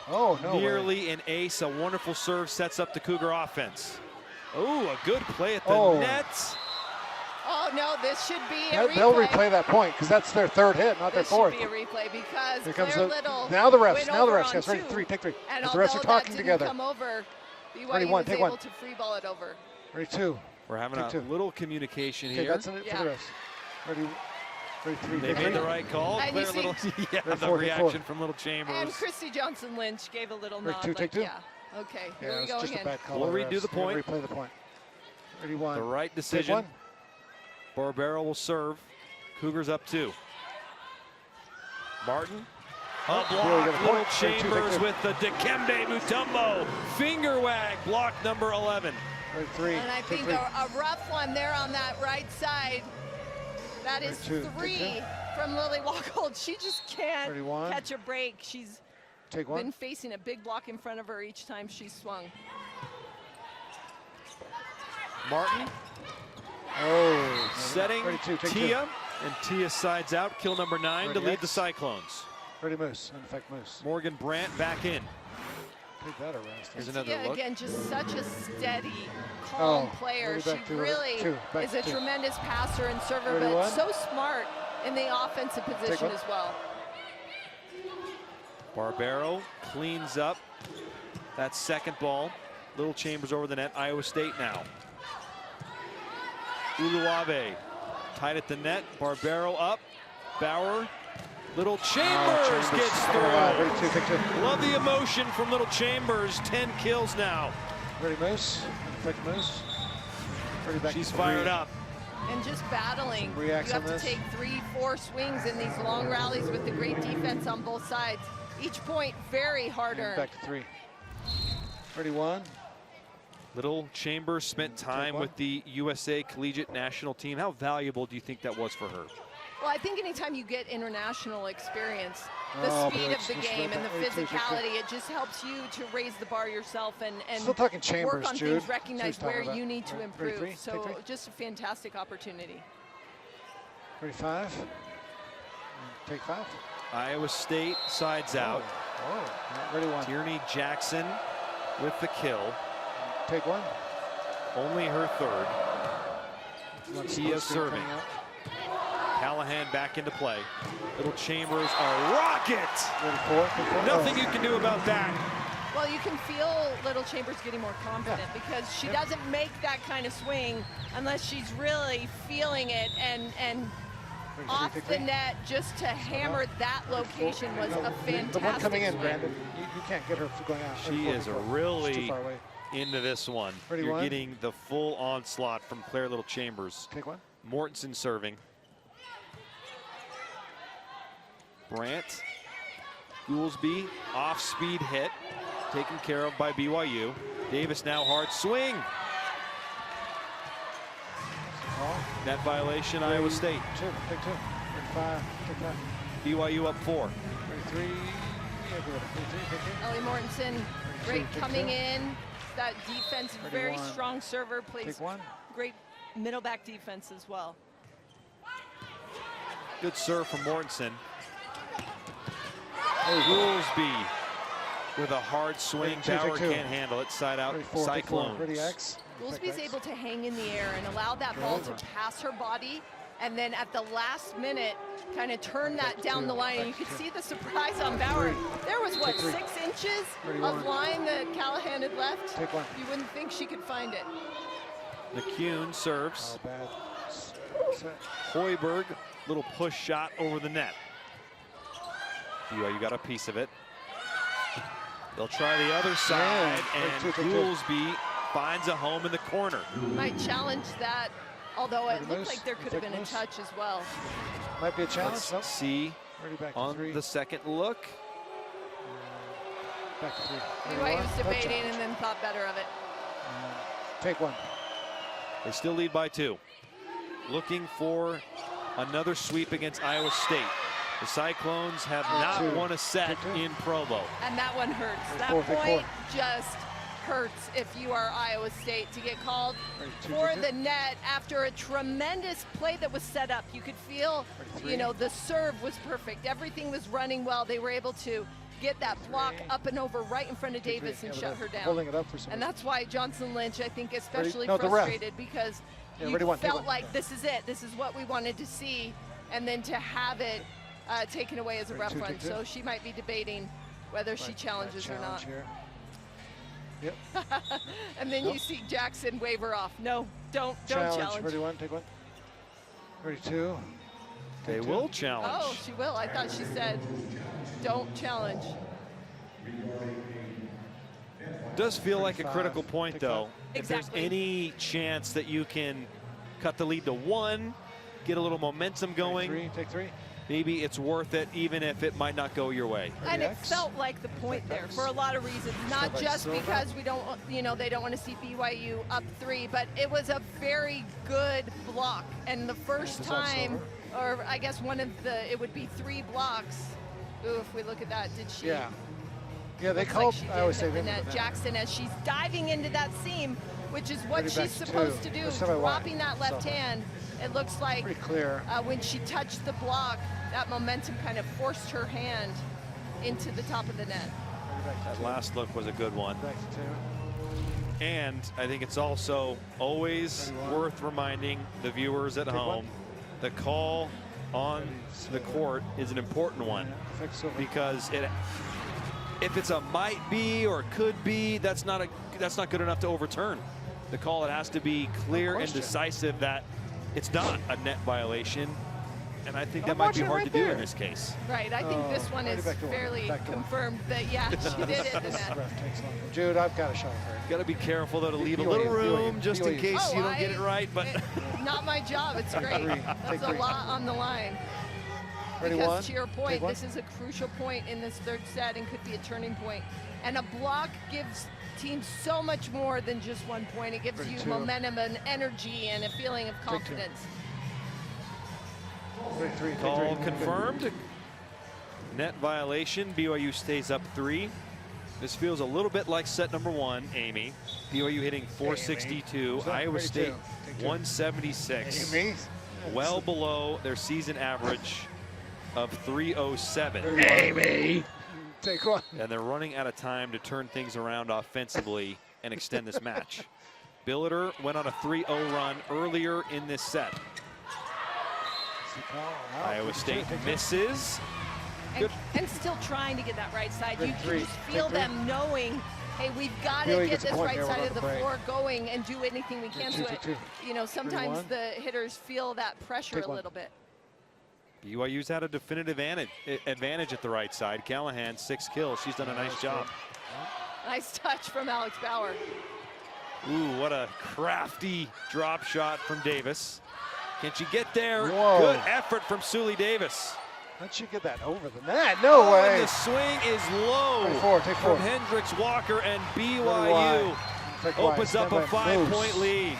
Oh, no. Nearly an ace. A wonderful serve sets up the Cougar offense. Oh, a good play at the net. Oh, no, this should be a replay. They'll replay that point because that's their 3rd hit, not their 4th. This should be a replay because Here comes Claire Little now the refs, guys, ready, 3, take 3. And the refs are talking together. Come over, BYU ready, one, was able to free ball it over. Ready, 2. We're having a little communication here. That's it for the refs. Ready, 3. They made the right call. Claire Little, the reaction from Little Chambers. And Christy Johnson Lynch gave a little nod. Take two. Yeah, okay, here we go just again. A bad call. We'll redo the point. Replay the point. Ready, 1. The right decision. Barbero will serve. Cougars up 2. Martin. A block. Little Chambers with the Dikembe Mutombo. Finger wag. Block number 11. Right, 3. And I think a rough one there on that right side. That is 3 from Lily Wacholtz. She just can't catch a break. She's been facing a big block in front of her each time she swung. Martin. Oh, setting Tia, and Tia sides out. Kill number 9 to lead the Cyclones. Ready moose, in effect moose. Morgan Brandt back in. Take that arrest. Here's another Yeah, look. again, just such a steady, calm player. She really is a tremendous passer and server, but so smart in the offensive position as well. Barbero cleans up that second ball. Little Chambers over the net. Iowa State now. Uluave tight at the net. Barbero up. Bauer. Little Chambers gets through. Love the emotion from Little Chambers. 10 kills now. Ready moose. Effect moose. Ready back. She's fired up. And just battling. You have to take 3-4 swings in these long rallies with the great defense on both sides. Each point very hard earned. Back to 3. Ready 1. Little Chambers spent time with the USA Collegiate National Team. How valuable do you think that was for her? Well, I think anytime you get international experience, the speed of the game and the physicality, it just helps you to raise the bar yourself and work on things, recognize where you need to improve. So just a fantastic opportunity. Ready 5. Take 5. Iowa State sides out. Ready 1. Tierney Jackson with the kill. Take 1. Only her third. Tia serving. Callahan back into play. Little Chambers, a rocket! Nothing you can do about that. Well, you can feel Little Chambers getting more confident because she doesn't make that kind of swing unless she's really feeling it, and off the net just to hammer that location was a fantastic The one coming in, swing. Brandon, you can't get her going out. She is really into this one. Ready, You're 1. getting the full onslaught from Claire Little Chambers. Take 1. Mortensen serving. Brandt, Goolsby, off-speed hit, taken care of by BYU. Davis now hard swing. Net violation, Iowa State. 2, take 2. 5, take 5. BYU up 4. 3. Ellie Mortensen, great coming in. That defense, very strong server, plays great middle back defense as well. Good serve from Mortensen. Goolsby with a hard swing. Bauer can't handle it. Side out. Cyclones. Goolsby's able to hang in the air and allow that ball to pass her body, and then at the last minute kind of turn that down the line. And you could see the surprise on Bauer. There was, what, 6 inches of line that Callahan had left? You wouldn't think she could find it. McCune serves. Hoiberg, little push shot over the net. BYU got a piece of it. They'll try the other side, and Goolsby finds a home in the corner. Might challenge that, although it looked like there could have been a touch as well. Might be a challenge. Let's see on the second look. Back to 3. BYU was debating and then thought better of it. Take 1. They still lead by 2. Looking for another sweep against Iowa State. The Cyclones have not won a set in Provo. And that one hurts. That point just hurts if you are Iowa State to get called for the net after a tremendous play that was set up. You could feel, you know, the serve was perfect. Everything was running well. They were able to get that block up and over right in front of Davis and shut her down. Holding it up for some and that's why Johnson Lynch, I think, especially no, frustrated because you felt like this is it. This is what we wanted to see. And then to have it taken away as a rough run. So she might be debating whether she challenges or not. Yep. And then you see Jackson wave her off. No, don't challenge. Ready 1, take 1. Ready 2. They will challenge. Oh, she will. I thought she said don't challenge. Does feel like a critical point, though. If there's any chance that you can cut the lead to 1, get a little momentum going. Take 3. Maybe it's worth it, even if it might not go your way. And it felt like the point there for a lot of reasons, not just because we don't, you know, they don't want to see BYU up 3, but it was a very good block. And the first time, or I guess one of the, it would be 3 blocks. Ooh, if we look at that, did she? Yeah, they called, I always say that Jackson as she's diving into that seam, which is what she's supposed to do, dropping that left hand. It looks like pretty clear. When she touched the block, that momentum kind of forced her hand into the top of the net. That last look was a good one. Back to 2. And I think it's also always worth reminding the viewers at home, the call on the court is an important one, because if it's a might be or could be, that's not good enough to overturn the call. It has to be clear and decisive that it's not a net violation. And I think that might be hard to do in this case. Right, I think this one is fairly confirmed that, yeah, she did it in the net. Jude, I've got a shot for her. Got to be careful, though, to leave a little room just in case you don't get it right. But not my job, it's great. That's a lot on the line. Ready, because one, to your point, this is a crucial point in this third set and could be a turning point. And a block gives teams so much more than just 1 point. It gives you momentum and energy and a feeling of confidence. Call confirmed. Net violation. BYU stays up 3. This feels a little bit like set number 1, Amy. BYU hitting 462. Iowa State 176. Amy. Well below their season average of 307. Amy. Take one. And they're running out of time to turn things around offensively and extend this match. Billiter went on a 3-0 run earlier in this set. Iowa State misses. And still trying to get that right side. You can just feel them knowing, hey, we've got to get this right side of the floor going and do anything we can to it. You know, sometimes the hitters feel that pressure a little bit. BYU's had a definitive advantage at the right side. Callahan, 6 kills. She's done a nice job. Nice touch from Alex Bauer. Ooh, what a crafty drop shot from Davis. Can she get there? Whoa. Good effort from Sully Davis. How'd she get that over the net? No way. And the swing is low take from four. Hendricks Walker, and BYU opens up a 5-point lead.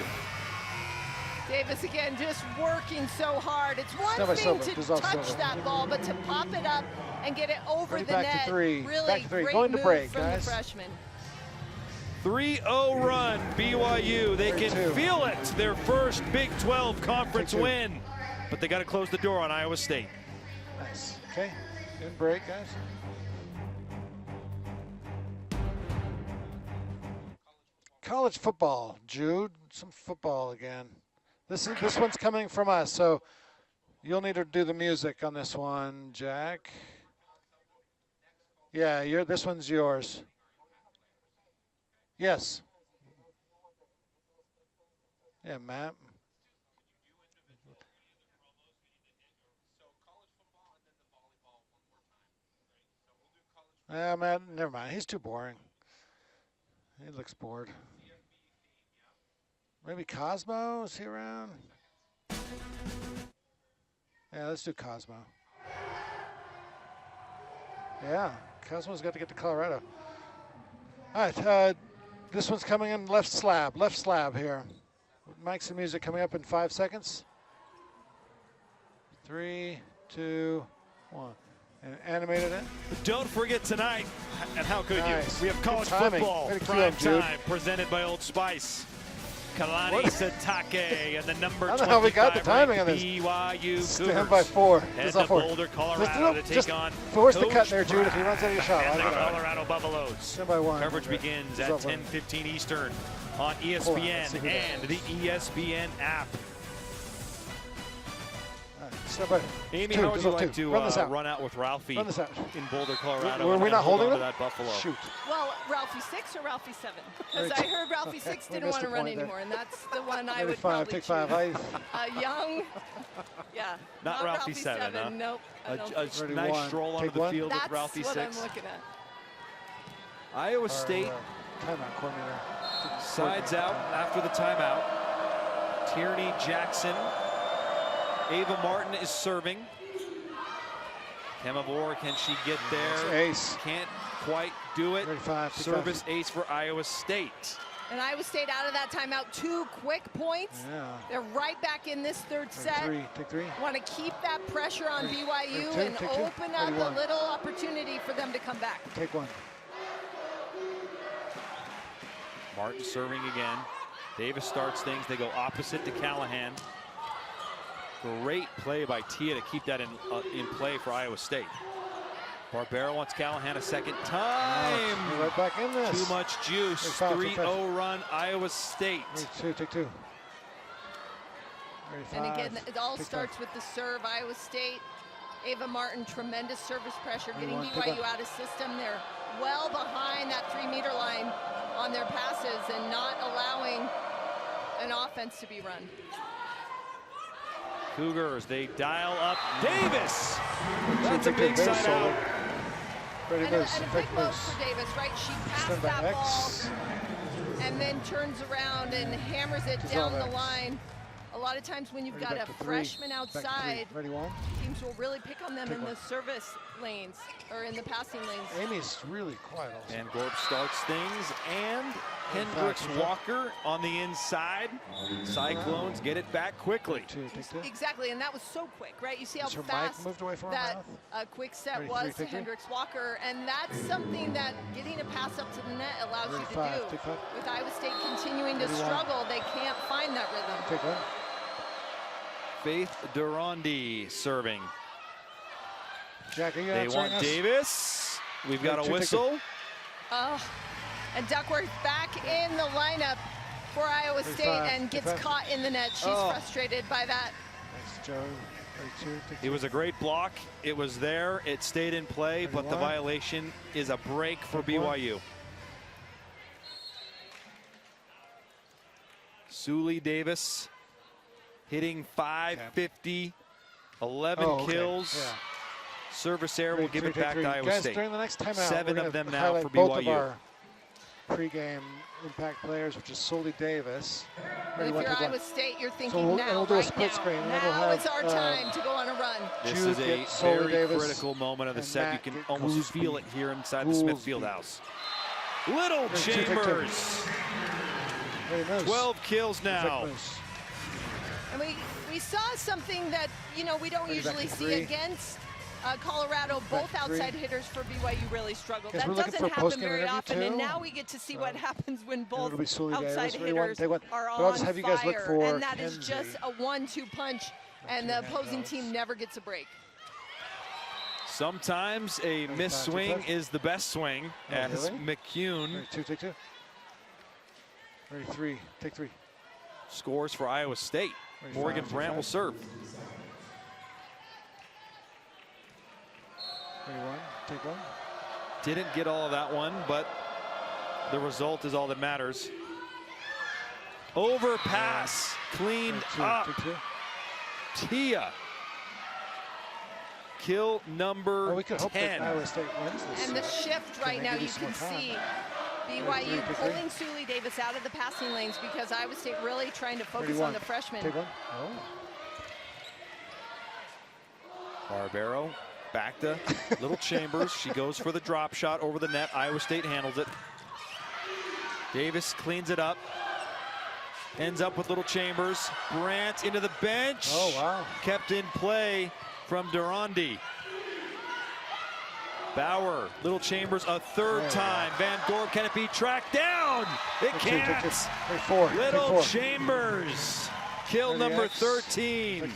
Davis again just working so hard. It's one thing to touch that ball, but to pop it up and get it over the net, really great move from the freshman. 3-0 run, BYU. They can feel it. Their first Big 12 conference win. But they got to close the door on Iowa State. Nice. Okay. Good break, guys. College football, Jude. Some football again. This one's coming from us, so you'll need to do the music on this one, Jack. Yeah, this one's yours. Yes. Yeah, Matt. Yeah, Matt, never mind. He's too boring. He looks bored. Maybe Cosmo? Is he around? Yeah, let's do Cosmo. Yeah, Cosmo's got to get to Colorado. All right, this one's coming in left slab here. Mics and music coming up in 5 seconds. 3, 2, 1. And animated it. Don't forget tonight, and how could you? We have college football prime time presented by Old Spice. Kalani Satake and the number 25 I don't know how we got the timing on this. BYU Stand by 4. Head to Boulder, Colorado to take on force the cut there, Jude, if he runs out of your shot. And the Colorado Buffaloes. Stand by 1. Coverage begins at 10:15 Eastern on ESPN and the ESPN app. Amy, how would you like to run out with Ralphie in Boulder, Colorado? Were we not holding him? That Buffalo? Shoot. Well, Ralphie 6 or Ralphie 7? Because I heard Ralphie 6 didn't want to run anymore, and that's the one I would probably take choose. 5. Young, yeah. Not Ralphie 7, huh? Nope. A nice stroll onto the field with Ralphie 6. That's what I'm looking at. Iowa State timeout coordinator sides out after the timeout. Tierney, Jackson. Ava Martin is serving. Kemavor, can she get there? Ace. Can't quite do it. 35, Service ace for Iowa State. And Iowa State out of that timeout, 2 quick points. Yeah. They're right back in this third set. Take 3. Want to keep that pressure on BYU and open up a little opportunity for them to come back. Take 1. Martin serving again. Davis starts things. They go opposite to Callahan. Great play by Tia to keep that in play for Iowa State. Barbero wants Callahan a second time. Right back in this. Too much juice. 3-0 run, Iowa State. Take two. And again, it all starts with the serve. Iowa State, Ava Martin, tremendous service pressure, getting BYU out of system. They're well behind that 3-meter line on their passes and not allowing an offense to be run. Cougars, they dial up Davis. That's a big side out. And a big move for Davis, right? She passed that ball and then turns around and hammers it down the line. A lot of times when you've got a freshman outside, teams will really pick on them in the service lanes or in the passing lanes. Amy's really quiet also. And Gorb starts things, and Hendricks Walker on the inside. Cyclones get it back quickly. Exactly, and that was so quick, right? You see how fast that quick set was to Hendricks Walker, and that's something that getting a pass up to the net allows you to do. With Iowa State continuing to struggle, they can't find that rhythm. Faith Durandi serving. Jackie, they want Davis. We've got a whistle. Oh, and Duckworth back in the lineup for Iowa State and gets caught in the net. She's frustrated by that. Thanks, Joe. It was a great block. It was there. It stayed in play, but the violation is a break for BYU. Sully Davis hitting .550, 11 kills. Yeah. Service error will give it back to Iowa State. During the next timeout, 7 of them now for both of BYU. our pre-game impact players, which is Sully Davis. If you're Iowa State, you're thinking now, right now. Now is our time to go on a run. This is a very critical moment of the set. You can almost feel it here inside the Smith Fieldhouse. Little Chambers. 12 kills now. And we saw something that, you know, we don't usually see against Colorado. Both outside hitters for BYU really struggled. That doesn't happen very often, and now we get to see what happens when both outside hitters are on fire, and that is just a 1-2 punch, and the opposing team never gets a break. Sometimes a missed swing is the best swing, as McCune. Take two. Ready, three. Take three. Scores for Iowa State. Morgan Brandt will serve. Take one. Didn't get all of that one, but the result is all that matters. Overpass, cleaned up. Tia. Kill number 10. Iowa State wins this. And the shift right now, you can see BYU pulling Sully Davis out of the passing lanes because Iowa State really trying to focus on the freshman. Take one. Barbero back to Little Chambers. She goes for the drop shot over the net. Iowa State handles it. Davis cleans it up. Ends up with Little Chambers. Brandt into the bench. Oh, wow. Kept in play from Durandi. Bauer, Little Chambers a third time. Van Gorp, can it be tracked down? It can't. Little Chambers, kill number 13.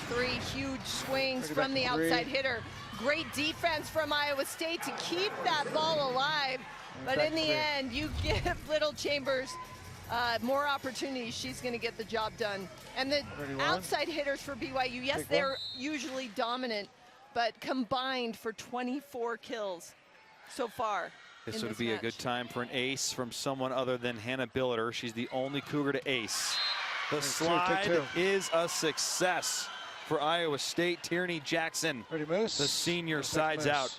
3 huge swings from the outside hitter. Great defense from Iowa State to keep that ball alive. But in the end, you give Little Chambers more opportunities. She's going to get the job done. And the outside hitters for BYU, yes, they're usually dominant, but combined for 24 kills so far. This would be a good time for an ace from someone other than Hannah Billiter. She's the only Cougar to ace. The slide is a success for Iowa State. Tierney Jackson, the senior, sides out.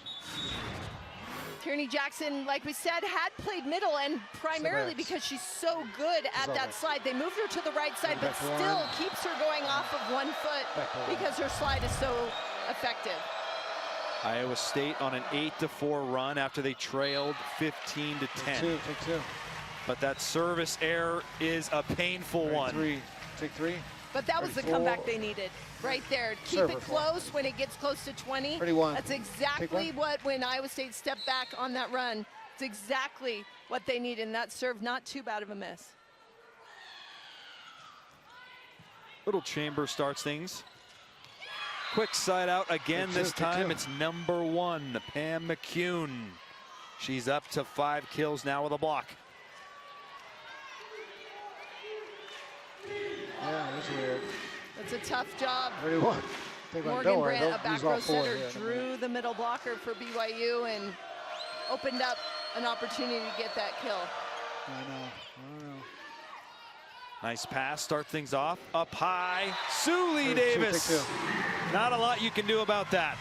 Tierney Jackson, like we said, had played middle, and primarily because she's so good at that slide. They moved her to the right side, but still keeps her going off of 1 foot because her slide is so effective. Iowa State on an 8-4 run after they trailed 15-10. Take two. But that service error is a painful one. Take three. But that was the comeback they needed right there. Keep it close when it gets close to 20. That's exactly what, when Iowa State stepped back on that run, it's exactly what they need. And that serve, not too bad of a miss. Little Chamber starts things. Quick side out again. This time it's number 1, Pam McCune. She's up to 5 kills now with a block. Yeah, that's weird. It's a tough job. 31. Morgan Brandt, a back row setter, drew the middle blocker for BYU and opened up an opportunity to get that kill. I know. Nice pass, start things off. Up high, Suli Davis. Not a lot you can do about that.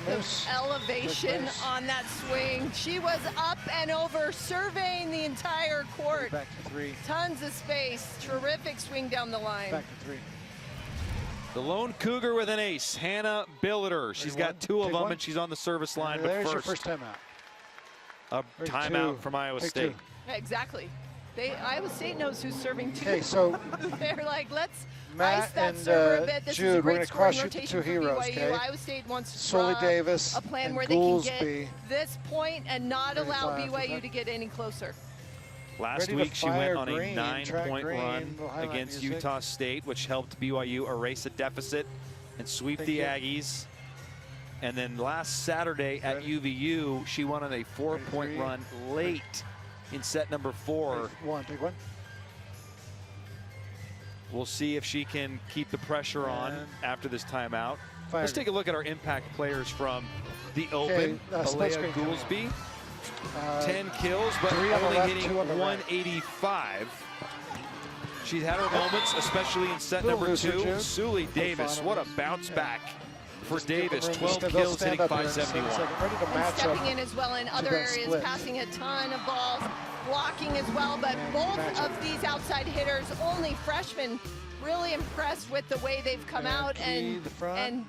The elevation on that swing. She was up and over, surveying the entire court. Back to 3. Tons of space. Terrific swing down the line. Back to 3. The lone Cougar with an ace, Hannah Billiter. She's got 2 of them, and she's on the service line. But there's your first timeout. A timeout from Iowa State. Exactly. Iowa State knows who's serving too. Okay, so they're like, let's Matt ice that and server a bit. This Jude, is a we're great going to scoring cross shoot the rotation 2 heroes. for BYU. Okay. Iowa State wants to Sully draw Davis a plan and where they can Goolsby. get this point and not allow 35, BYU to get any closer. Last week she went on a 9-point run against Utah State, which helped BYU erase a deficit and sweep the Aggies. And then last Saturday at UVU, she went on a 4-point run late in set number 4. Take one. We'll see if she can keep the pressure on after this timeout. Let's take a look at our impact players from the Open. Alea Goolsby, 10 kills, but only hitting 185. She's had her moments, especially in set number 2. Sully Davis, what a bounce back for Davis. 12 kills, hitting 571. And stepping in as well in other areas, passing a ton of balls, blocking as well. But both of these outside hitters, only freshmen, really impressed with the way they've come out and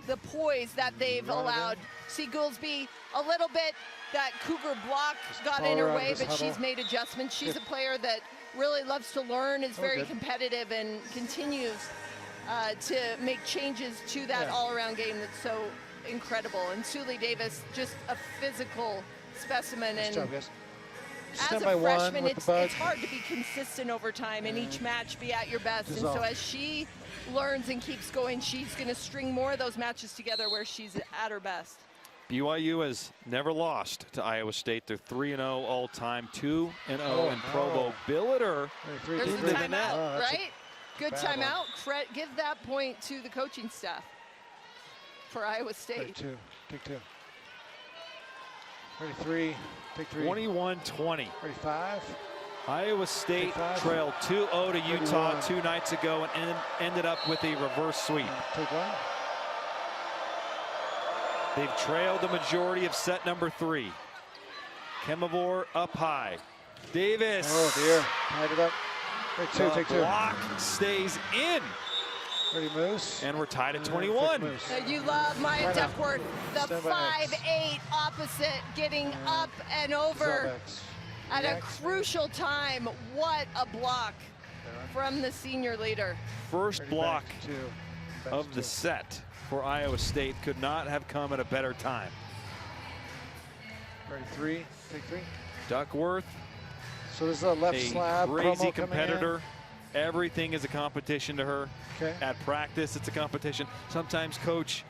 the poise that they've allowed. See Goolsby a little bit, that Cougar block got in her way, but she's made adjustments. She's a player that really loves to learn, is very competitive, and continues to make changes to that all-around game that's so incredible. And Sully Davis, just a physical specimen. And as a freshman, it's hard to be consistent over time and each match be at your best. And so as she learns and keeps going, she's going to string more of those matches together where she's at her best. BYU has never lost to Iowa State. They're 3-0 all-time, 2-0 in Provo. Billiter into the timeout, right? Good timeout. Give that point to the coaching staff for Iowa State. Take two. 33. Take 3. 21-20. 35. Iowa State trailed 2-0 to Utah 2 nights ago and ended up with a reverse sweep. Take 1. They've trailed the majority of set number 3. Kemavor up high. Davis. Oh dear. Tied it up. Take 2. Block stays in. Ready, Moose. And we're tied at 21. You love Maya Duckworth, the 5'8" opposite, getting up and over at a crucial time. What a block from the senior leader. First block of the set for Iowa State could not have come at a better time. Ready, 3. Take 3. Duckworth. So this is a left slab. Crazy competitor. Everything is a competition to her. At practice, it's a competition. Sometimes Coach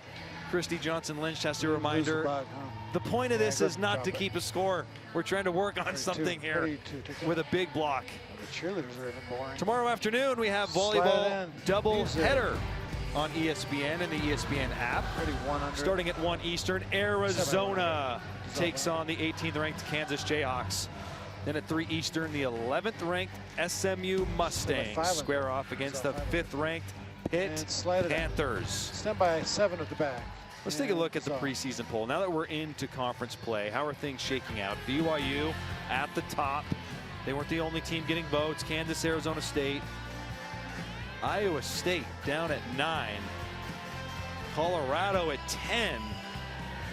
Christy Johnson-Lynch has to remind her, the point of this is not to keep a score. We're trying to work on something here with a big block. The cheerleaders are even boring. Tomorrow afternoon, we have volleyball double header on ESPN and the ESPN app. Starting at 1 Eastern, Arizona takes on the 18th ranked Kansas Jayhawks. Then at 3 Eastern, the 11th ranked SMU Mustangs square off against the 5th ranked Pitt Panthers. Stand by 7 at the back. Let's take a look at the preseason poll. Now that we're into conference play, how are things shaking out? BYU at the top. They weren't the only team getting votes. Kansas, Arizona State. Iowa State down at 9. Colorado at 10.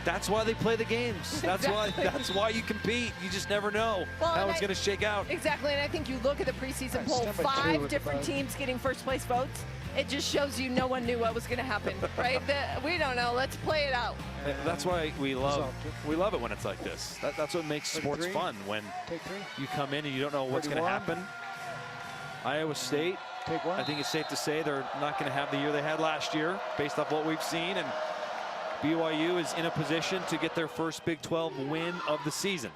That's why they play the games. That's why you compete. You just never know how it's going to shake out. Exactly, and I think you look at the preseason poll, 5 different teams getting first place votes. It just shows you no one knew what was going to happen, right? We don't know. Let's play it out. That's why we love it when it's like this. That's what makes sports fun, when you come in and you don't know what's going to happen. Iowa State, I think it's safe to say they're not going to have the year they had last year based off what we've seen. And BYU is in a position to get their first Big 12 win of the season.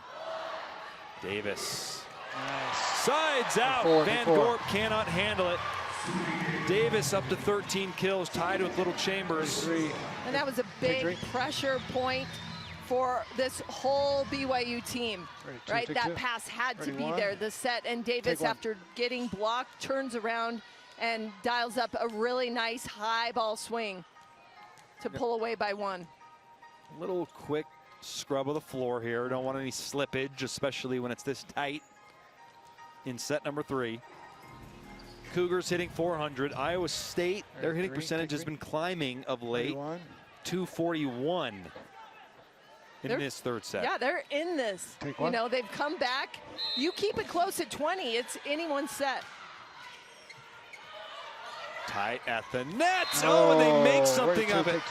Davis. Nice. Sides out. Van Gorp cannot handle it. Davis up to 13 kills, tied with Little Chambers. And that was a big pressure point for this whole BYU team, right? That pass had to be there, the set, and Davis, after getting blocked, turns around and dials up a really nice high ball swing to pull away by one. A little quick scrub of the floor here. Don't want any slippage, especially when it's this tight in set number 3. Cougars hitting 400. Iowa State, their hitting percentage has been climbing of late. 241 in this third set. Yeah, they're in this. You know, they've come back. You keep it close at 20, it's anyone's set. Tight at the net. Oh, they make something of it.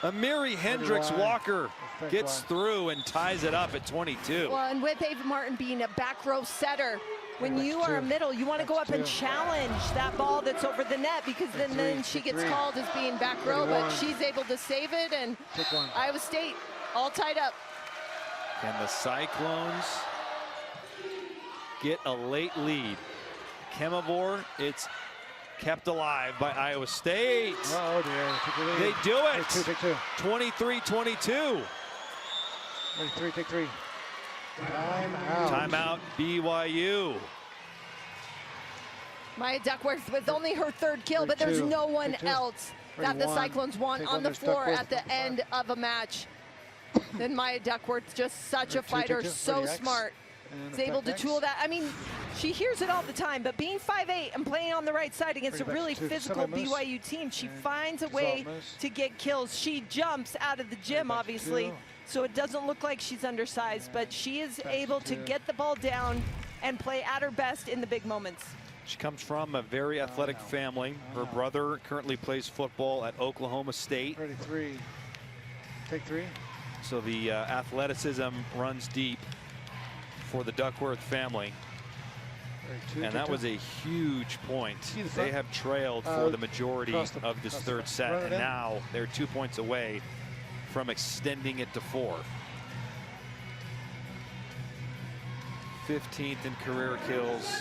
Amiri Hendricks Walker gets through and ties it up at 22. Well, and with Ava Martin being a back row setter, when you are a middle, you want to go up and challenge that ball that's over the net, because then she gets called as being back row, but she's able to save it, and Iowa State all tied up. Can the Cyclones get a late lead? Kemavor, it's kept alive by Iowa State. Oh dear. They do it. 23-22. 23, take 3. Timeout, BYU. Maya Duckworth with only her 3rd kill, but there's no one else that the Cyclones want on the floor at the end of a match. Then Maya Duckworth, just such a fighter, so smart. Is able to tool that. I mean, she hears it all the time, but being 5'8" and playing on the right side against a really physical BYU team, she finds a way to get kills. She jumps out of the gym, obviously, so it doesn't look like she's undersized, but she is able to get the ball down and play at her best in the big moments. She comes from a very athletic family. Her brother currently plays football at Oklahoma State. 33. Take 3. So the athleticism runs deep for the Duckworth family. And that was a huge point. They have trailed for the majority of this third set, and now they're 2 points away from extending it to 4. 15th in career kills.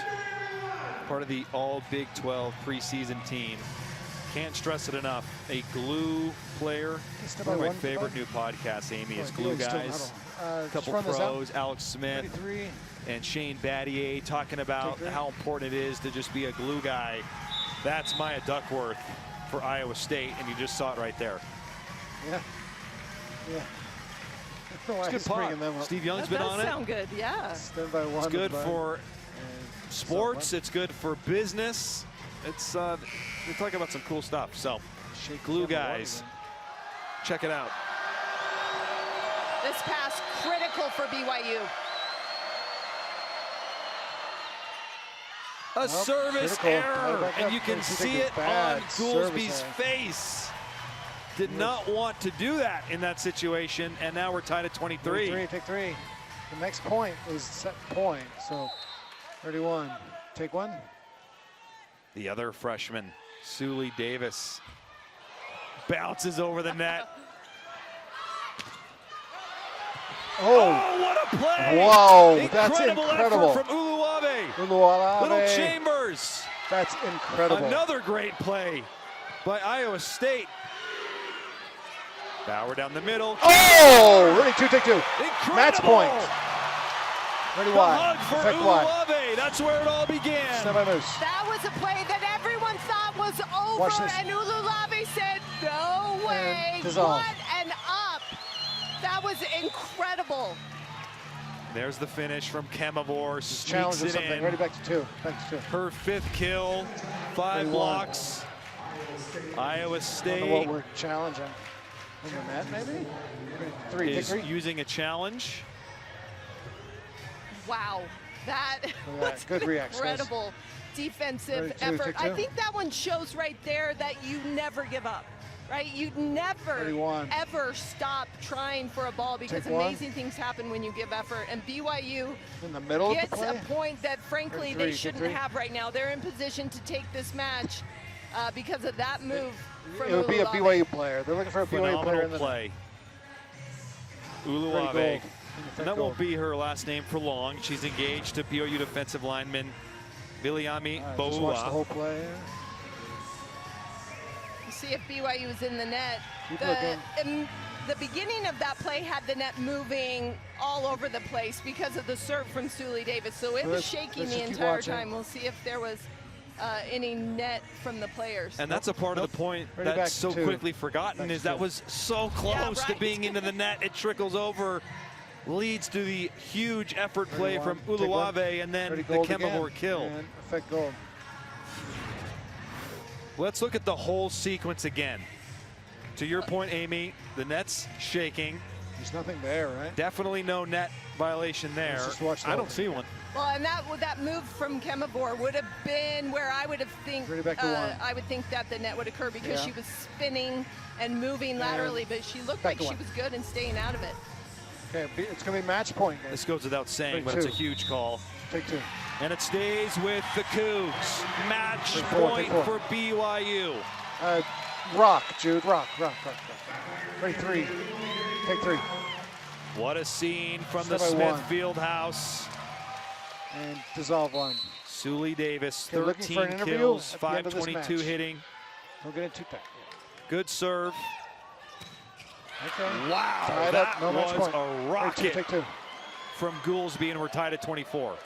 Part of the all Big 12 preseason team. Can't stress it enough. A glue player. One of my favorite new podcasts, Amy, is Glue Guys. A couple pros, Alex Smith and Shane Battier, talking about how important it is to just be a glue guy. That's Maya Duckworth for Iowa State, and you just saw it right there. Yeah. It's good pod. Steve Young's been on it. That does sound good, yeah. Stand by one. It's good for sports. It's good for business. It's we're talking about some cool stuff. So, Glue Guys, check it out. This pass critical for BYU. A service error, and you can see it on Goolsby's face. Did not want to do that in that situation, and now we're tied at 23. Take 3. The next point is set point, so 31. Take 1. The other freshman, Suli Davis, bounces over the net. Oh, what a play! Whoa, that's incredible. Effort from Uluwave. Little Chambers. That's incredible. Another great play by Iowa State. Bauer down the middle. Oh, really, 2, take 2. Incredible. Match point. Ready wide. Hug for Uluwave. That's where it all began. That was a play that everyone thought was over, and Uluwave said, no way. What an up. That was incredible. There's the finish from Kemavor. Sneaks it in. Ready, back to 2. Her 5th kill, 5 blocks. Iowa State. I don't know what we're challenging. In the net, maybe? 3, is using a challenge. Wow, that was good reaction. Incredible defensive effort. I think that one shows right there that you never give up, right? You never, ever stop trying for a ball, because amazing things happen when you give effort. And BYU in the middle gets a point that, frankly, they shouldn't have right now. They're in position to take this match because of that move from It would be a Uluwave. BYU player. They're looking for a BYU player in the play. Uluwave. And that won't be her last name for long. She's engaged to BYU defensive lineman Viliami Just watch the Boua. whole play. See if BYU is in the net. Keep looking. The beginning of that play had the net moving all over the place because of the serve from Suli Davis. So it was shaking the entire time. We'll see if there was any net from the players. And that's a part of the point that's so quickly forgotten is that was so close to being into the net. It trickles over, leads to the huge effort play from Uluwave, and then the Kemamore kill. And effect goal. Let's look at the whole sequence again. To your point, Amy, the net's shaking. There's nothing there, right? Definitely no net violation there. Let's just watch I don't see one. Well, and that move from Kemamore would have been where I would have I would think that the net would occur because she was spinning and moving laterally, but she looked like she was good and staying out of it. Okay, it's going to be match point. Guys. This goes without saying, but it's a huge call. Take 2. And it stays with the Cougs. Match point for BYU. Rock, Jude, rock. Ready, 3. Take 3. What a scene from the Step by Smith 1. Fieldhouse. And dissolve 1. Suli Davis, Okay, looking for 13 an interview kills, at the end of this 522 match. hitting. Don't get it too tight. Good serve. Okay. Wow, Tied that up, no match was point. a rocket Take 2. from Goolsby, and we're tied at 24.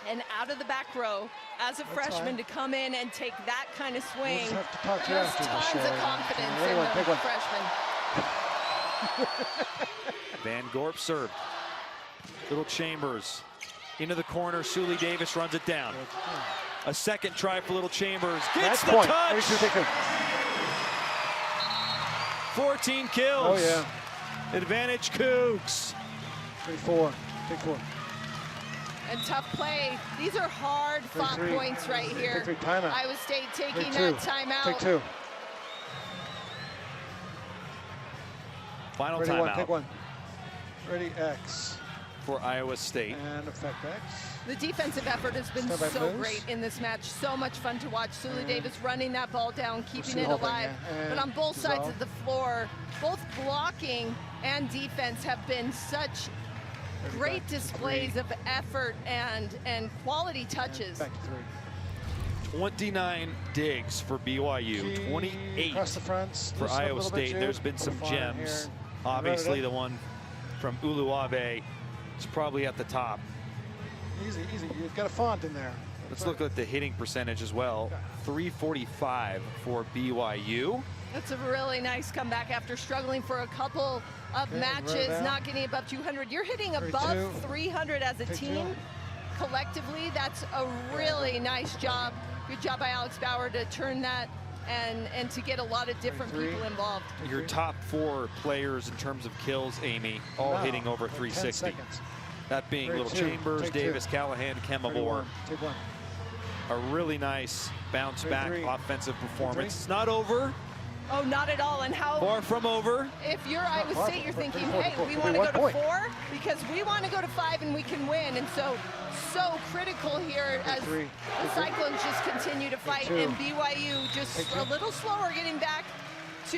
And out of the back row, as a freshman, to come in and take that kind of swing, We'll just have to talk to you there's after the tons show. of confidence Ready, in one, the take 1. freshman. Van Gorp served. Little Chambers into the corner. Suli Davis runs it down. A second try for Little Chambers. Gets the point. touch. 32, 14 kills. Oh, yeah. Advantage Cougs. 34. Take 4. And tough play. These are hard fought points right here. Take 3. Timeout. Iowa State taking Take that 2. timeout. Take 2. Final Ready, 1. timeout Take 1. Ready, X. for Iowa State. And effect X. The defensive effort has been Step back so moves. great in this match. So much fun to watch. Suli Davis running that ball down, keeping the it whole thing, alive. yeah. But on both sides dissolve. of the floor, both blocking and defense have been such great displays of effort and quality touches. Back to 3. 29 digs for BYU, 28 across the fronts, for loosen up a Iowa little bit, State. Jude. There's been some Put a fly in gems. here. Obviously, Run it the up. one from Uluwave is probably at the top. Easy, easy. You've got a font in there. Let's look at the hitting percentage as well. 345 for BYU. That's a really nice comeback after struggling for a couple of matches, not getting above 200. You're hitting above 300 as a team. Collectively, that's a really nice job. Good job by Alex Bauer to turn that and to get a lot of different people involved. Your top 4 players in terms of kills, Amy, all hitting over 360. That being Little Chambers, Davis, Callahan, Kemamore. Take 1. A really nice bounce back offensive performance. It's not over. Oh, not at all. And how far from over. If you're Iowa State, you're thinking, hey, we want to go to 4 because we want to go to 5 and we can win. And so critical here as the Cyclones just continue to fight and BYU just a little slower getting back to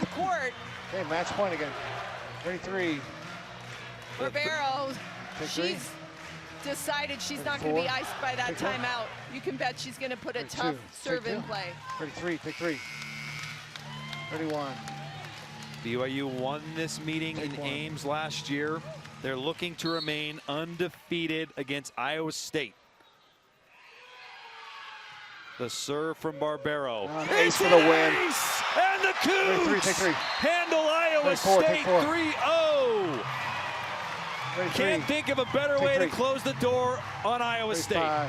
the court. Okay, match point again. 33. Ribeiro, she's decided she's not going to be iced by that timeout. You can bet she's going to put a tough serve in play. 33, take 3. 31. BYU won this meeting in Ames last year. They're looking to remain undefeated against Iowa State. The serve from Barbero. Ace for the win. And the Cougs take 3. handle Iowa State 3-0. Can't think of a better way to close the door on Iowa State.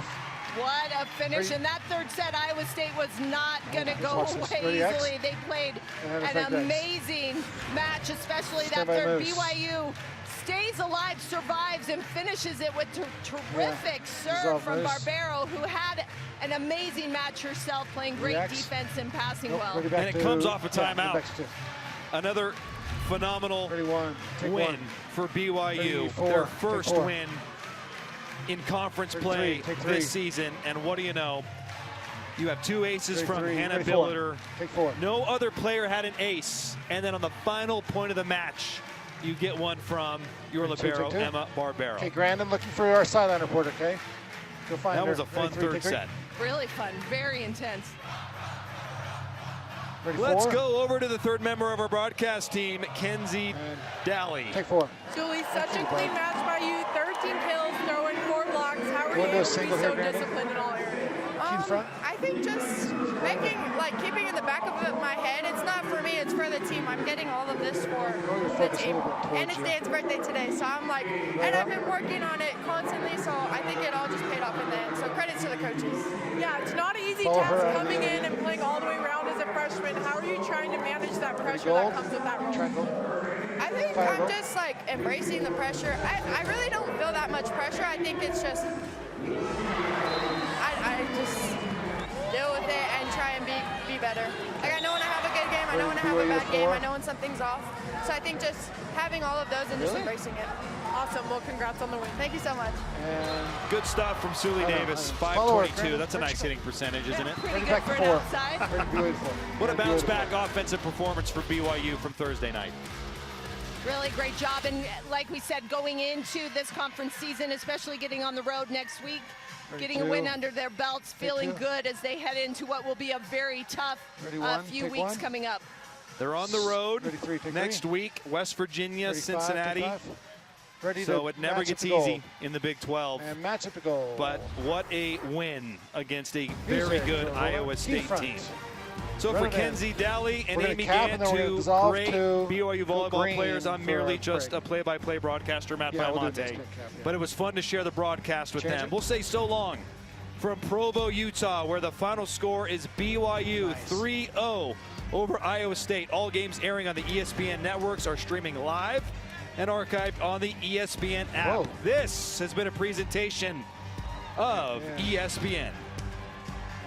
What a finish. In that third set, Iowa State was not going to go away easily. They played an amazing match, especially that third. BYU stays alive, survives, and finishes it with terrific serve from Barbero, who had an amazing match herself, playing great defense and passing well. And it comes off a timeout. Another phenomenal win for BYU. Their first win in conference play this season. And what do you know? You have 2 aces from three, Hannah ready, 4. Billiter. Take 4. No other player had an ace. And then on the final point of the match, you get one from your libero, Emma Barbero. Okay, Grandin looking for our sideline report, okay? Go find her. That was a fun third set. Really fun, very intense. Ready, Let's 4. go over to the third member of our broadcast team, Kenzie Daly. Take 4. Julie, such a clean match by you. 13 kills, throwing 4 blocks. How are you able to be so disciplined in all areas? I think just making, keeping in the back of my head, it's not for me, it's for the team. I'm getting all of this for the team. And it's Dan's birthday today, so I'm and I've been working on it constantly, so I think it all just paid off in the end. So credit to the coaches. Yeah, it's not an easy task coming in and playing all the way around as a freshman. How are you trying to manage that pressure that comes with that role? I think I'm just embracing the pressure. I really don't feel that much pressure. I think it's just, I just deal with it and try and be better. I know when I have a good game, I know when I have a bad game, I know when something's off. So I think just having all of those and just embracing it. Awesome. Well, congrats on the win. Thank you so much. Good stuff from Suli Davis. 522. That's a nice hitting percentage, isn't it? Pretty good for an outside. What a bounce back offensive performance for BYU from Thursday night. Really great job. And like we said, going into this conference season, especially getting on the road next week, getting a win under their belts, feeling good as they head into what will be a very tough few weeks coming up. They're on the road next week, West Virginia, Cincinnati. So it never gets easy in the Big 12. And match at the goal. But what a win against a very good Iowa State team. So for Kenzie Daly and Amy Gantu, great BYU volleyball players. I'm merely just a play-by-play broadcaster, Matt Baiamonte. But it was fun to share the broadcast with them. We'll say so long from Provo, Utah, where the final score is BYU 3-0 over Iowa State. All games airing on the ESPN networks are streaming live and archived on the ESPN app. This has been a presentation of ESPN.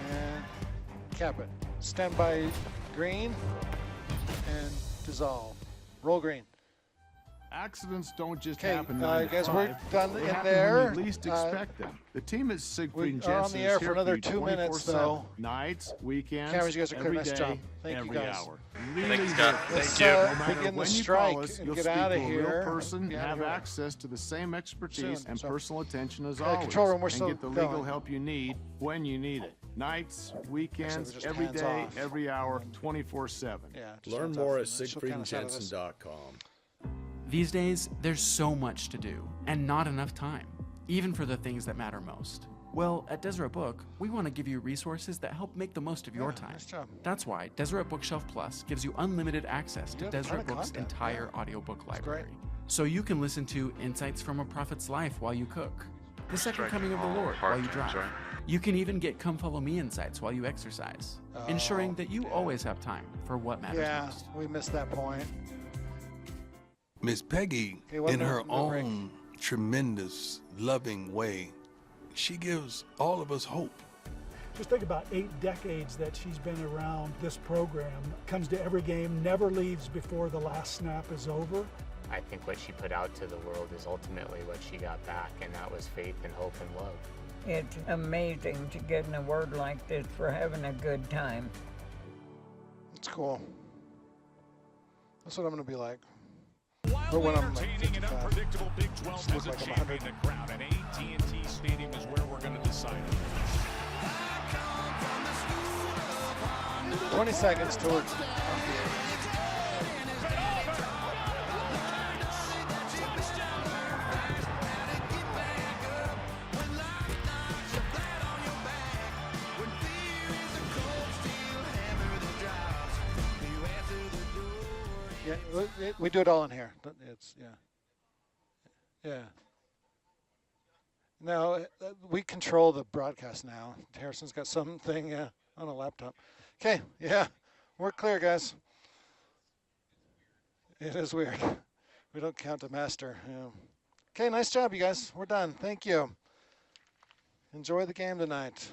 And cap it. Stem by green and dissolve. Roll green. Accidents don't just happen 9 to 5. Guys, we're done they in happen there. When you least expect them. The team at Siegfried and We are on Jensen the air is for another here 2 minutes, though. Nights, weekends, Cameras, you guys are clear. every Nice day, job. Thank you, every guys. hour. Thank you, Scott. Let's Thank you. No matter begin the when you strike call us, and you'll get speak out of to a here. real person, Get out have of here. access to the same expertise and So- personal attention as Okay, always, control room, we're and still get the legal going. help you need when you need it. Nights, weekends, just every hands day, off. every hour, 24/7. Yeah, Learn more at siegfriedandjensen.com. These days, there's so much to do and not enough time, even for the things that matter most. Well, at Deseret Book, we want to give you resources that help make the most of your time. Nice job. That's why Deseret Bookshelf Plus gives you unlimited access to have a ton Deseret of Book's content. entire audiobook library. great. So you can listen to Insights from a Prophet's Life while you cook, The Second Coming of the Lord while you drive. You can even get Come Follow Me insights while you exercise, ensuring that you always have time for what matters most. we missed that point. Miss Peggy, Okay, one in her more break. own tremendous, loving way, she gives all of us hope. Just think about 8 decades that she's been around this program. Comes to every game, never leaves before the last snap is over. I think what she put out to the world is ultimately what she got back, and that was faith and hope and love. It's amazing to get an award like this for having a good time. It's cool. That's what I'm going to be like. But when I'm like 55, unpredictable Big 12 just look messaging like I'm in 100. the crowd, and AT&T Stadium is where we're going to decide it. 20 seconds till we're we do it all in here. It's, yeah. No, we control the broadcast now. Harrison's got something on a laptop. Okay, yeah, we're clear, guys. It is weird. We don't count the master. Yeah. Okay, nice job, you guys. We're done. Thank you. Enjoy the game tonight.